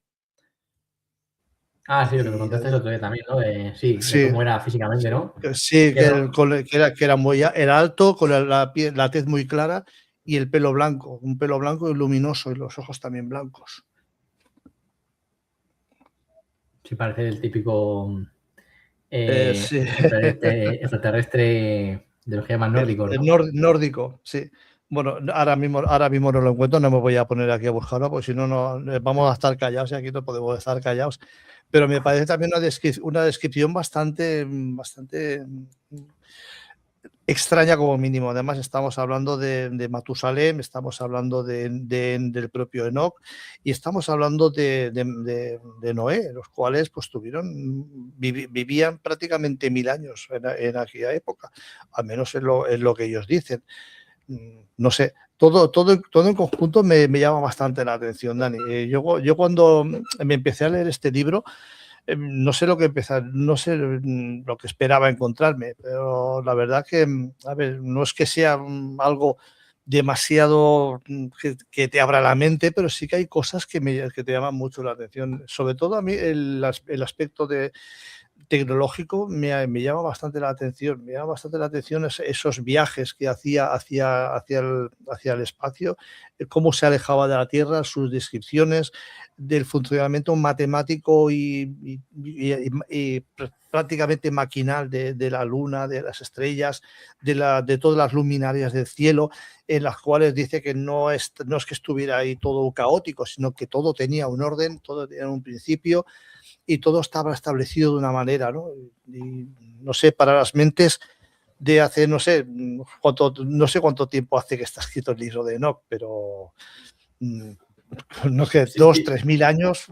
Ah, sí, lo que me Y contaste el otro día también, ¿no? Sí, de sí, cómo era físicamente, ¿no? sí, Que no, que era era alto, con la tez muy clara y el pelo blanco, un pelo blanco y luminoso y los ojos también blancos. sí parece el típico Sí. extraterrestre de los que llaman nórdicos, ¿no? Nórdico, sí. Bueno, ahora mismo no lo encuentro, no me voy a poner aquí a buscarlo, porque si no, vamos a estar callados y aquí no podemos estar callados. Pero me parece también una descripción bastante extraña como mínimo. Además, estamos hablando de Matusalem, estamos hablando del propio Enoch y estamos hablando de Noé, los cuales pues vivían prácticamente 1000 años en aquella época, al menos es lo que ellos dicen. No sé, todo en conjunto me llama bastante la atención, Dani. Yo cuando me empecé a leer este libro, no sé lo que no sé lo que esperaba encontrarme, pero la verdad que, a ver, no es que sea algo demasiado que te abra la mente, pero sí que hay cosas que te llaman mucho la atención. Sobre todo a mí el aspecto tecnológico me llama bastante la atención. Me llama bastante la atención esos viajes que hacía hacia el espacio, cómo se alejaba de la Tierra, sus descripciones del funcionamiento matemático y prácticamente maquinal de la Luna, de las estrellas, de todas las luminarias del cielo, en las cuales dice que no es que estuviera ahí todo caótico, sino que todo tenía un orden, todo tenía un principio y todo estaba establecido de una manera, ¿no? Y no sé, para las mentes de hace, no sé cuánto tiempo hace que está escrito el libro de Enoch, pero no sé, Sí, 2, sí, 3 mil años.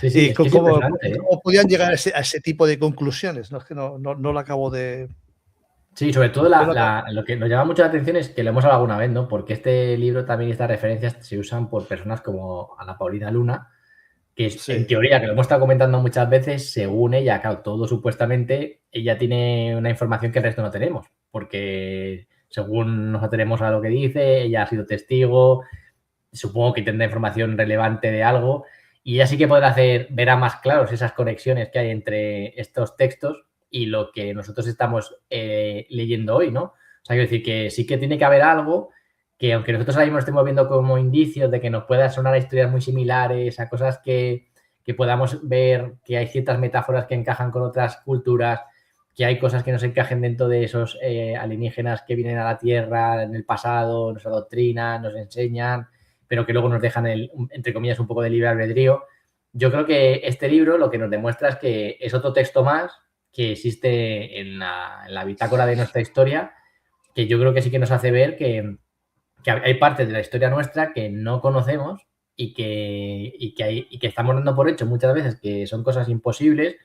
sí, sí, ¿Y es que es cómo impresionante, ¿eh? podían llegar a ese tipo de conclusiones? No, es que no lo acabo de... Sí, sobre todo No lo acabo. lo que nos llama mucho la atención es que lo hemos hablado alguna vez, ¿no? Porque este libro también y estas referencias se usan por personas como Ana Paulina Luna, que es, en Sí, teoría, que lo hemos estado comentando muchas veces, según ella, claro, todo supuestamente, ella tiene una información que el resto no tenemos, porque según nos atenemos a lo que dice, ella ha sido testigo, supongo que tendrá información relevante de algo, y ella sí que podrá verá más claros esas conexiones que hay entre estos textos y lo que nosotros estamos leyendo hoy, ¿no? O sea, quiero decir que sí que tiene que haber algo que, aunque nosotros ahora mismo estemos viendo como indicios de que nos puedan sonar a historias muy similares, a cosas que podamos ver que hay ciertas metáforas que encajan con otras culturas, que hay cosas que nos encajen dentro de esos alienígenas que vienen a la Tierra en el pasado, nos adoctrinan, nos enseñan, pero que luego nos dejan, entre comillas, un poco de libre albedrío. Yo creo que este libro lo que nos demuestra es que es otro texto más que existe en la bitácora de nuestra historia, que yo creo que sí que nos hace ver que hay partes de la historia nuestra que no conocemos y que estamos dando por hecho muchas veces que son cosas imposibles,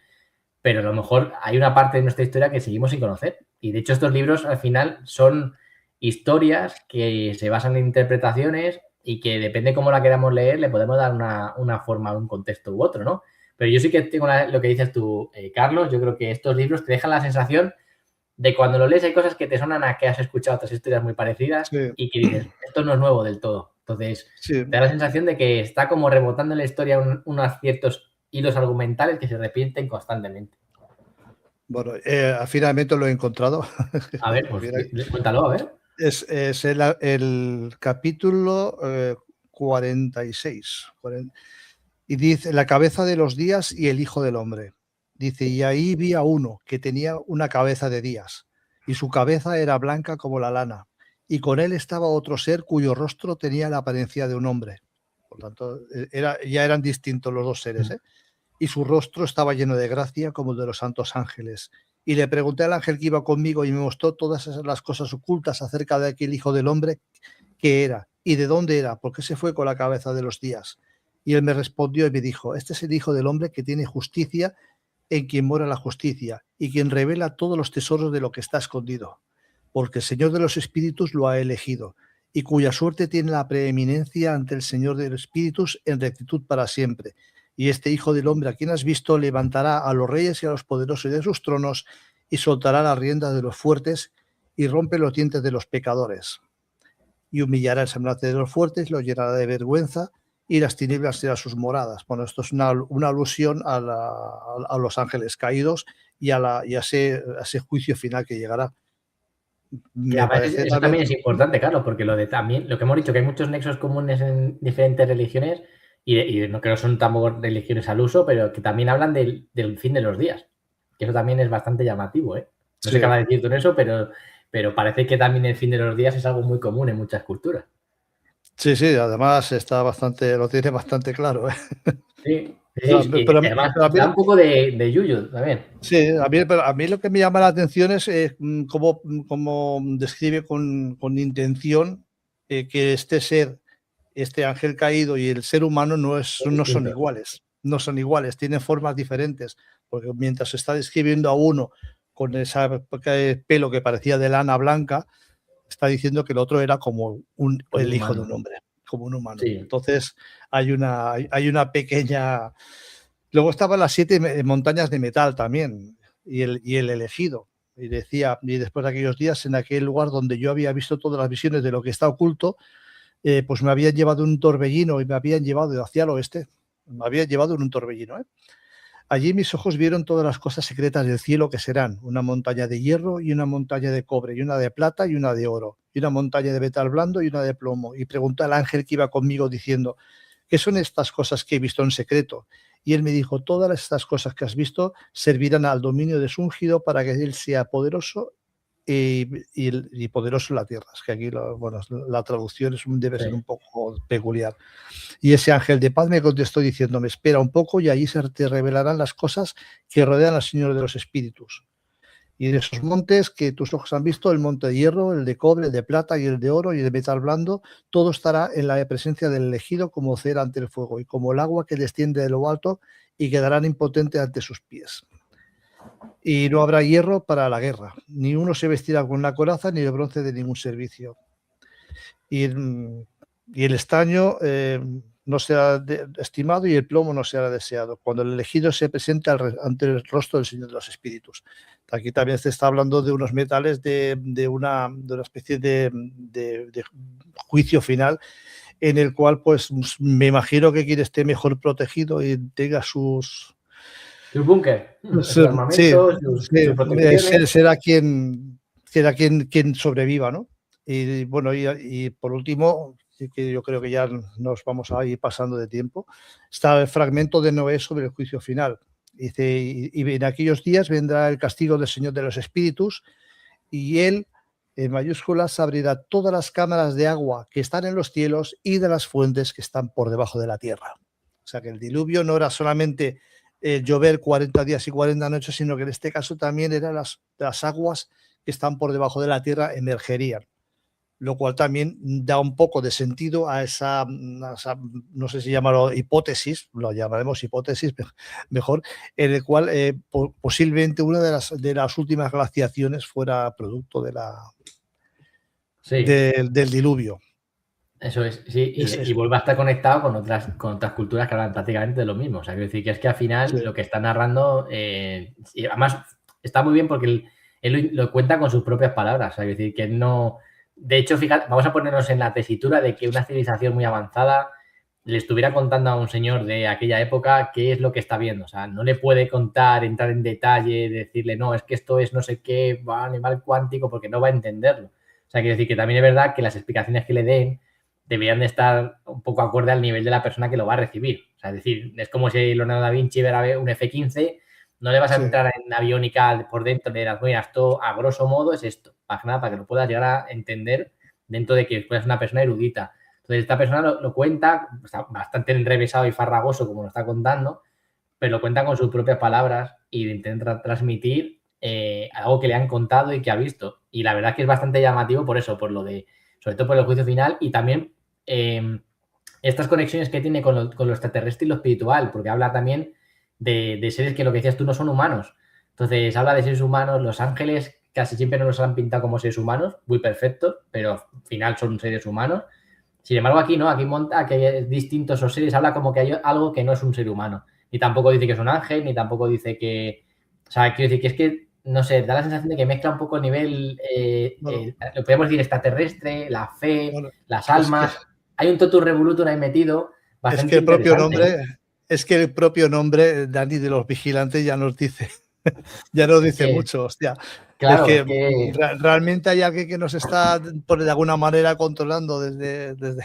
pero a lo mejor hay una parte de nuestra historia que seguimos sin conocer. Y de hecho estos libros al final son historias que se basan en interpretaciones y que depende cómo la queramos leer, le podemos dar una forma, un contexto u otro, ¿no? Pero yo sí que tengo lo que dices tú, Carlos, yo creo que estos libros te dejan la sensación de cuando lo lees hay cosas que te sonan a que has escuchado otras historias muy parecidas sí, y que dices, esto no es nuevo del todo. Entonces, sí. te da la sensación de que está como rebotando en la historia unos ciertos hilos argumentales que se repiten constantemente. Bueno, finalmente lo he encontrado. A ver, pues cuéntalo, a ver. Es el capítulo 46. Y dice: La cabeza de los días y el hijo del hombre. Dice, y ahí vi a uno que tenía una cabeza de días, y su cabeza era blanca como la lana, y con él estaba otro ser cuyo rostro tenía la apariencia de un hombre. Por tanto, ya eran distintos los dos seres, ¿eh? Y su rostro estaba lleno de gracia como el de los santos ángeles. Y le pregunté al ángel que iba conmigo y me mostró todas las cosas ocultas acerca de aquel hijo del hombre, qué era y de dónde era, por qué se fue con la cabeza de los días. Y él me respondió y me dijo, este es el hijo del hombre que tiene justicia, en quien mora la justicia y quien revela todos los tesoros de lo que está escondido, porque el Señor de los Espíritus lo ha elegido y cuya suerte tiene la preeminencia ante el Señor de los Espíritus en rectitud para siempre. Y este hijo del hombre a quien has visto levantará a los reyes y a los poderosos de sus tronos y soltará las riendas de los fuertes y rompe los dientes de los pecadores. Y humillará el semblante de los fuertes, lo llenará de vergüenza y las tinieblas serán sus moradas. Bueno, esto es una alusión a los ángeles caídos y a ese juicio final que llegará. Me parece eso también es importante, Carlos, porque lo que hemos dicho, que hay muchos nexos comunes en diferentes religiones y no creo que son tampoco religiones al uso, pero que también hablan del fin de los días. Que eso también es bastante llamativo, ¿eh? No sé qué va a decir tú en eso, pero parece que también el fin de los días es algo muy común en muchas culturas. Sí, además lo tiene bastante claro, ¿eh? Sí, pero además da un poco de yuyu también. Sí, a mí lo que me llama la atención es cómo describe con intención que este ángel caído y el ser humano no son iguales. No son iguales, tienen formas diferentes, porque mientras se está describiendo a uno con ese pelo que parecía de lana blanca, está diciendo que el otro era como el hijo de un hombre, como un humano. Sí. Entonces hay una pequeña... Luego estaban las 7 montañas de metal también y el elegido. Y decía, y después de aquellos días, en aquel lugar donde yo había visto todas las visiones de lo que está oculto, pues me habían llevado un torbellino y me habían llevado hacia el oeste. Me habían llevado en un torbellino, ¿eh? Allí mis ojos vieron todas las cosas secretas del cielo que serán una montaña de hierro y una montaña de cobre y una de plata y una de oro y una montaña de metal blando y una de plomo. Y pregunté al ángel que iba conmigo diciendo, ¿qué son estas cosas que he visto en secreto? Y él me dijo, todas estas cosas que has visto servirán al dominio de su ungido para que él sea poderoso y poderoso en la tierra. Es que aquí la traducción debe ser un poco peculiar. Y ese ángel de paz me contestó diciéndome, espera un poco y allí se te revelarán las cosas que rodean al Señor de los Espíritus. Y en esos montes que tus ojos han visto, el monte de hierro, el de cobre, el de plata y el de oro y el de metal blando, todo estará en la presencia del elegido como cera ante el fuego y como el agua que desciende de lo alto y quedarán impotentes ante sus pies. Y no habrá hierro para la guerra, ni uno se vestirá con una coraza ni el bronce de ningún servicio. Y el estaño no será estimado y el plomo no será deseado, cuando el elegido se presente ante el rostro del Señor de los Espíritus. Aquí también se está hablando de unos metales de una especie de juicio final, en el cual pues me imagino que quien esté mejor protegido y tenga sus búnker, sus armamentos, sus protecciones. Será quien sobreviva, ¿no? Y bueno, y por último, que yo creo que ya nos vamos a ir pasando de tiempo, está el fragmento de Noé sobre el juicio final. Dice, y en aquellos días vendrá el castigo del Señor de los Espíritus y él, en mayúsculas, abrirá todas las cámaras de agua que están en los cielos y de las fuentes que están por debajo de la tierra. O sea que el diluvio no era solamente llover 40 días y 40 noches, sino que en este caso también eran las aguas que están por debajo de la tierra emergerían, lo cual también da un poco de sentido a esa no sé si llamarlo hipótesis, lo llamaremos hipótesis mejor, en el cual posiblemente una de las últimas glaciaciones fuera producto de del diluvio. Eso es, sí, y vuelve a estar conectado con otras culturas que hablan prácticamente de lo mismo. O sea, quiero decir que es que al final lo que está narrando, y además está muy bien porque él lo cuenta con sus propias palabras. O sea, quiero decir que no... De hecho, fíjate, vamos a ponernos en la tesitura de que una civilización muy avanzada le estuviera contando a un señor de aquella época qué es lo que está viendo. O sea, no le puede contar, entrar en detalle, decirle, no, es que esto es no sé qué, animal cuántico, porque no va a entenderlo. O sea, quiero decir que también es verdad que las explicaciones que le den deberían de estar un poco acorde al nivel de la persona que lo va a recibir. O sea, es decir, es como si Leonardo da Vinci viera un F-15 No le vas a Sí. entrar en aviónica por dentro de las buenas, todo a grosso modo es esto, para nada, para que lo puedas llegar a entender dentro de que eres una persona erudita. Entonces, esta persona lo cuenta, está bastante enrevesado y farragoso como lo está contando, pero lo cuenta con sus propias palabras y intenta transmitir algo que le han contado y que ha visto. Y la verdad es que es bastante llamativo por eso, por lo de, sobre todo por el juicio final y también estas conexiones que tiene con lo extraterrestre y lo espiritual, porque habla también de seres que lo que decías tú no son humanos. Entonces habla de seres humanos, los ángeles casi siempre no los han pintado como seres humanos, muy perfectos, pero al final son seres humanos. Sin embargo, aquí no, aquí monta que hay distintos esos seres, habla como que hay algo que no es un ser humano. Ni tampoco dice que es un ángel, ni tampoco dice que... O sea, quiero decir que es que, no sé, da la sensación de que mezcla un poco el nivel, Bueno, lo podemos decir extraterrestre, la fe, bueno, las es que, almas. Hay un totum revolutum ahí metido es que bastante el propio interesante, ¿eh? nombre, es que el propio nombre, Dani, de los vigilantes ya nos dice, ya nos Es dice que, mucho, hostia. Es claro, es que que realmente hay alguien que nos está, por de alguna manera, controlando que no desde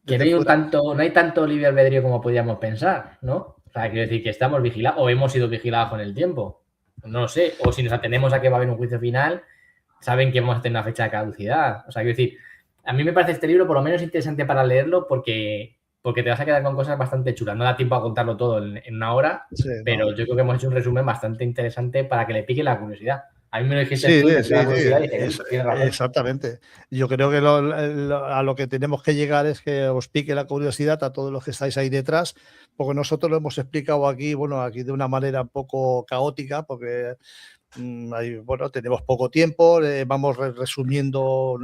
hay un fuera. tanto, no hay tanto libre albedrío como podríamos pensar, ¿no? O sea, quiero decir que estamos vigilados o hemos sido vigilados con el tiempo. No lo sé. O si nos atenemos a que va a haber un juicio final, saben que vamos a tener una fecha de caducidad. O sea, quiero decir, a mí me parece este libro por lo menos interesante para leerlo porque te vas a quedar con cosas bastante chulas. No da tiempo a contarlo todo en una hora, Sí, pero no. yo creo que hemos hecho un resumen bastante interesante para que le pique la curiosidad. A mí me lo dijiste Sí, tú y me pique la sí, sí, curiosidad y dije, pues tienes razón. exactamente. Yo creo que a lo que tenemos que llegar es que os pique la curiosidad a todos los que estáis ahí detrás, porque nosotros lo hemos explicado aquí, bueno, aquí de una manera un poco caótica, porque bueno, tenemos poco tiempo, vamos resumiendo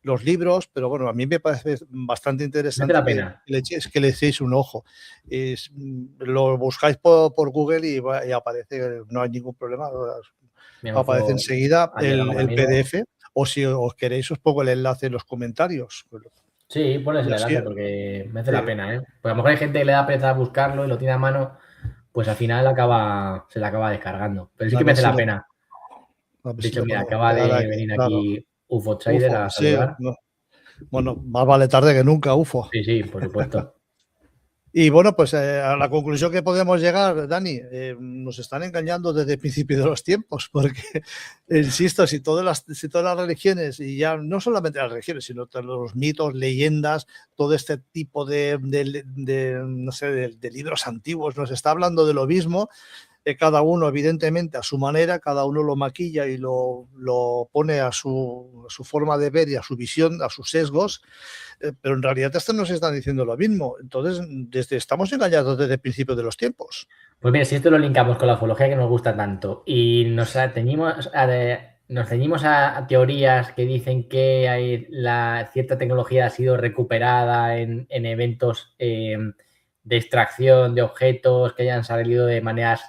los libros, pero bueno, a mí me parece bastante Merece interesante la pena. que le echéis un ojo. Lo buscáis por Google y aparece, no hay ningún problema. Mi Aparece ojo enseguida ha llegado al el amigo. PDF, o si os queréis os pongo el enlace en los comentarios. Sí, pones Y el así, enlace porque merece sí, la pena, ¿eh? Porque a lo mejor hay gente que le da pereza buscarlo y lo tiene a mano, pues al final se le acaba descargando. Pero sí a que ver merece si la lo, pena. a ver De si hecho, lo mira, podemos acaba pegar de aquí, venir claro. aquí UFO Trader UFO, a sí, saludar. no. Bueno, más vale tarde que nunca, UFO. Sí, sí, por supuesto. Y bueno, pues a la conclusión que podemos llegar, Dani, nos están engañando desde el principio de los tiempos, porque, insisto, si todas las religiones, y ya no solamente las religiones, sino todos los mitos, leyendas, todo este tipo no sé, de libros antiguos, nos está hablando de lo mismo, cada uno evidentemente a su manera, cada uno lo maquilla y lo pone a su forma de ver y a su visión, a sus sesgos, pero en realidad estos nos están diciendo lo mismo. Entonces, estamos engañados desde el principio de los tiempos. Pues mira, si esto lo linkamos con la ufología que nos gusta tanto y nos ceñimos a teorías que dicen que cierta tecnología ha sido recuperada en eventos de extracción de objetos que hayan salido de maneras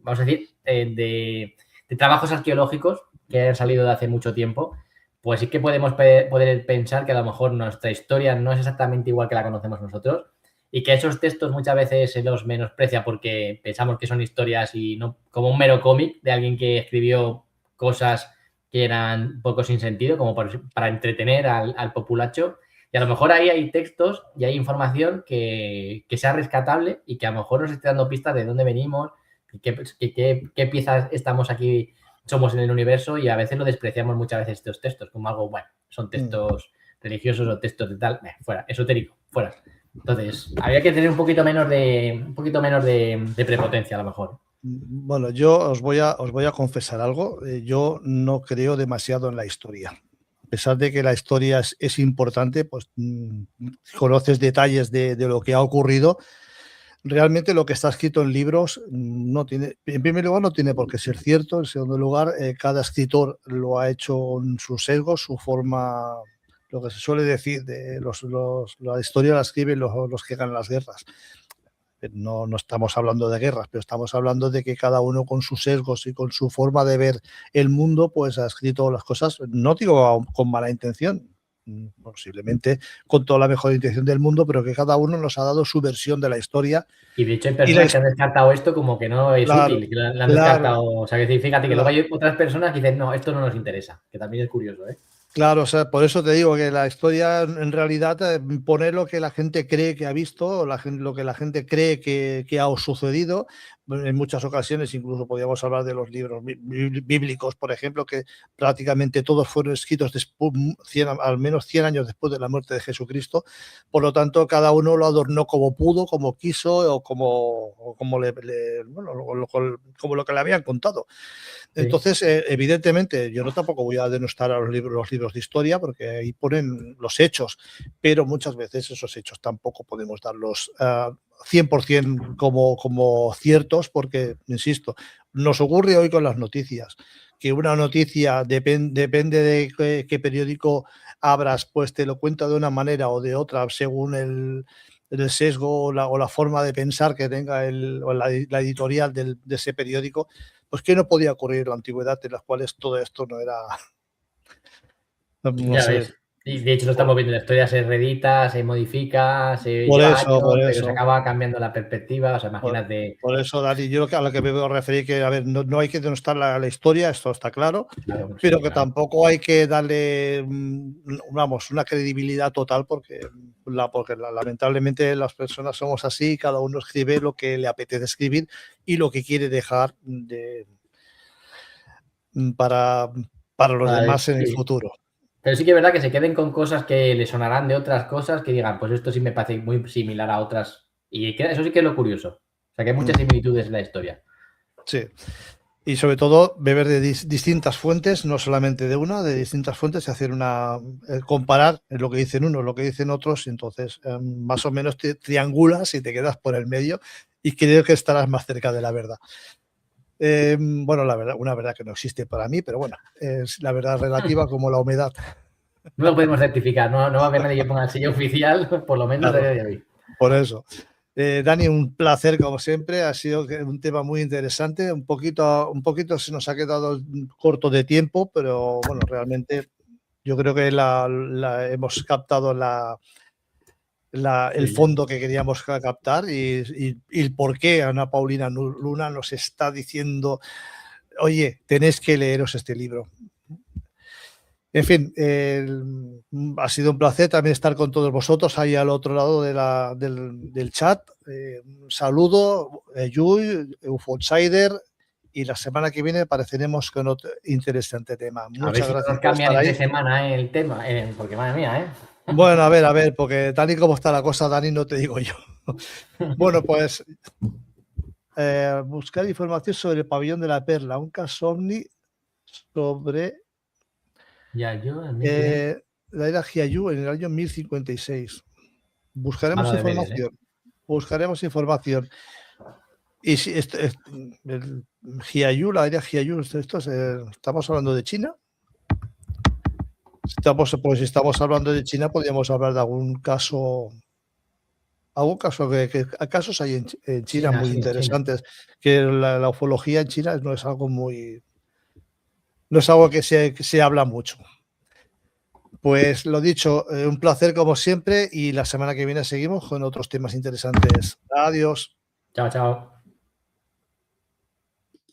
vamos a decir, de trabajos arqueológicos que hayan salido de hace mucho tiempo, pues sí que podemos poder pensar que a lo mejor nuestra historia no es exactamente igual que la conocemos nosotros y que esos textos muchas veces se los menosprecia porque pensamos que son historias y no como un mero cómic de alguien que escribió cosas que eran poco sin sentido, como para entretener al populacho. Y a lo mejor ahí hay textos y hay información que sea rescatable y que a lo mejor nos esté dando pistas de dónde venimos, qué piezas estamos aquí, somos en el universo, y a veces lo despreciamos muchas veces estos textos como algo, bueno, son textos religiosos o textos de tal, fuera, esotérico, fuera. Entonces, habría que tener un poquito menos de prepotencia, a lo mejor. Bueno, yo os voy a confesar algo. Yo no creo demasiado en la historia. A pesar de que la historia es importante, pues conoces detalles de lo que ha ocurrido. Realmente lo que está escrito en libros no tiene, en primer lugar, no tiene por qué ser cierto. En segundo lugar, cada escritor lo ha hecho en sus sesgos, su forma, lo que se suele decir, la historia la escriben los que ganan las guerras. No estamos hablando de guerras, pero estamos hablando de que cada uno con sus sesgos y con su forma de ver el mundo, pues ha escrito las cosas, no digo con mala intención, posiblemente con toda la mejor intención del mundo, pero que cada uno nos ha dado su versión de la historia. Y de hecho hay Y la, personas que han descartado esto como que no es claro, útil, que lo han claro, descartado. O sea, que fíjate que luego claro. hay otras personas que dicen, no, esto no nos interesa, que también es curioso, ¿eh? Claro, o sea, por eso te digo que la historia en realidad pone lo que la gente cree que ha visto, lo que la gente cree que ha sucedido. En muchas ocasiones incluso podríamos hablar de los libros bíblicos, por ejemplo, que prácticamente todos fueron escritos después, al menos 100 años después de la muerte de Jesucristo. Por lo tanto, cada uno lo adornó como pudo, como quiso o como como lo que le habían contado. Entonces, evidentemente, yo no tampoco voy a denostar a los libros de historia porque ahí ponen los hechos, pero muchas veces esos hechos tampoco podemos darlos 100% como ciertos porque, insisto, nos ocurre hoy con las noticias, que una noticia depende de qué periódico abras, pues te lo cuenta de una manera o de otra según el sesgo o la forma de pensar que tenga la editorial de ese periódico. Pues que no podía ocurrir en la antigüedad, en las cuales todo esto no era, no Ya sé. ves. Y de hecho lo estamos viendo, la historia se reedita, se modifica, se lleva años, Por pero se eso, acaba cambiando la perspectiva. O sea, por, imagínate. por eso, Dani, yo a lo que me veo referir que, a ver, no hay que denostar la historia, esto está claro, Claro, pero sí, que claro. tampoco hay que darle, vamos, una credibilidad total porque, lamentablemente las personas somos así, cada uno escribe lo que le apetece escribir y lo que quiere dejar para, para los Vale, demás en el sí. futuro. Pero sí que es verdad que se queden con cosas que le sonarán de otras cosas, que digan, pues esto sí me parece muy similar a otras. Y eso sí que es lo curioso. O sea, que hay muchas similitudes en la historia. Sí. Y sobre todo beber de distintas fuentes, no solamente de una, de distintas fuentes y hacer comparar lo que dicen unos, lo que dicen otros, y entonces más o menos te triangulas y te quedas por el medio y creo que estarás más cerca de la verdad. Bueno, la verdad, una verdad que no existe para mí, pero bueno, es la verdad relativa como la humedad. No lo podemos certificar, no va a haber nadie que ponga el sello oficial, por lo menos a Claro, día de hoy. por eso. Dani, un placer como siempre, ha sido un tema muy interesante, un poquito se nos ha quedado corto de tiempo, pero bueno, realmente yo creo que hemos captado el Sí, fondo que queríamos captar y el por qué Ana Paulina Luna nos está diciendo, oye, tenéis que leeros este libro. En fin, ha sido un placer también estar con todos vosotros ahí al otro lado del chat. Un saludo, Yui, Outsider, y la semana que viene apareceremos con otro interesante tema. a ver Muchas si no gracias nos por cambian estar entre ahí. semana el tema, porque madre mía, ¿eh? Bueno, a ver, porque tal y como está la cosa, Dani, no te digo yo. Bueno, pues buscar información sobre el pabellón de la Perla, un caso ovni sobre Ya, yo en 1500. la era Hyayú en el año 1056. Buscaremos Mano deberes, ¿eh? información. Buscaremos información. Y si el Hyayú, la era Hyayú, ¿estamos hablando de China? Pues si estamos hablando de China, podríamos hablar de algún caso que casos hay en China China, muy sí, en China. interesantes, que la ufología en China no es algo no es algo que se habla mucho. Pues lo dicho, un placer como siempre y la semana que viene seguimos con otros temas interesantes. Adiós. Chao, chao.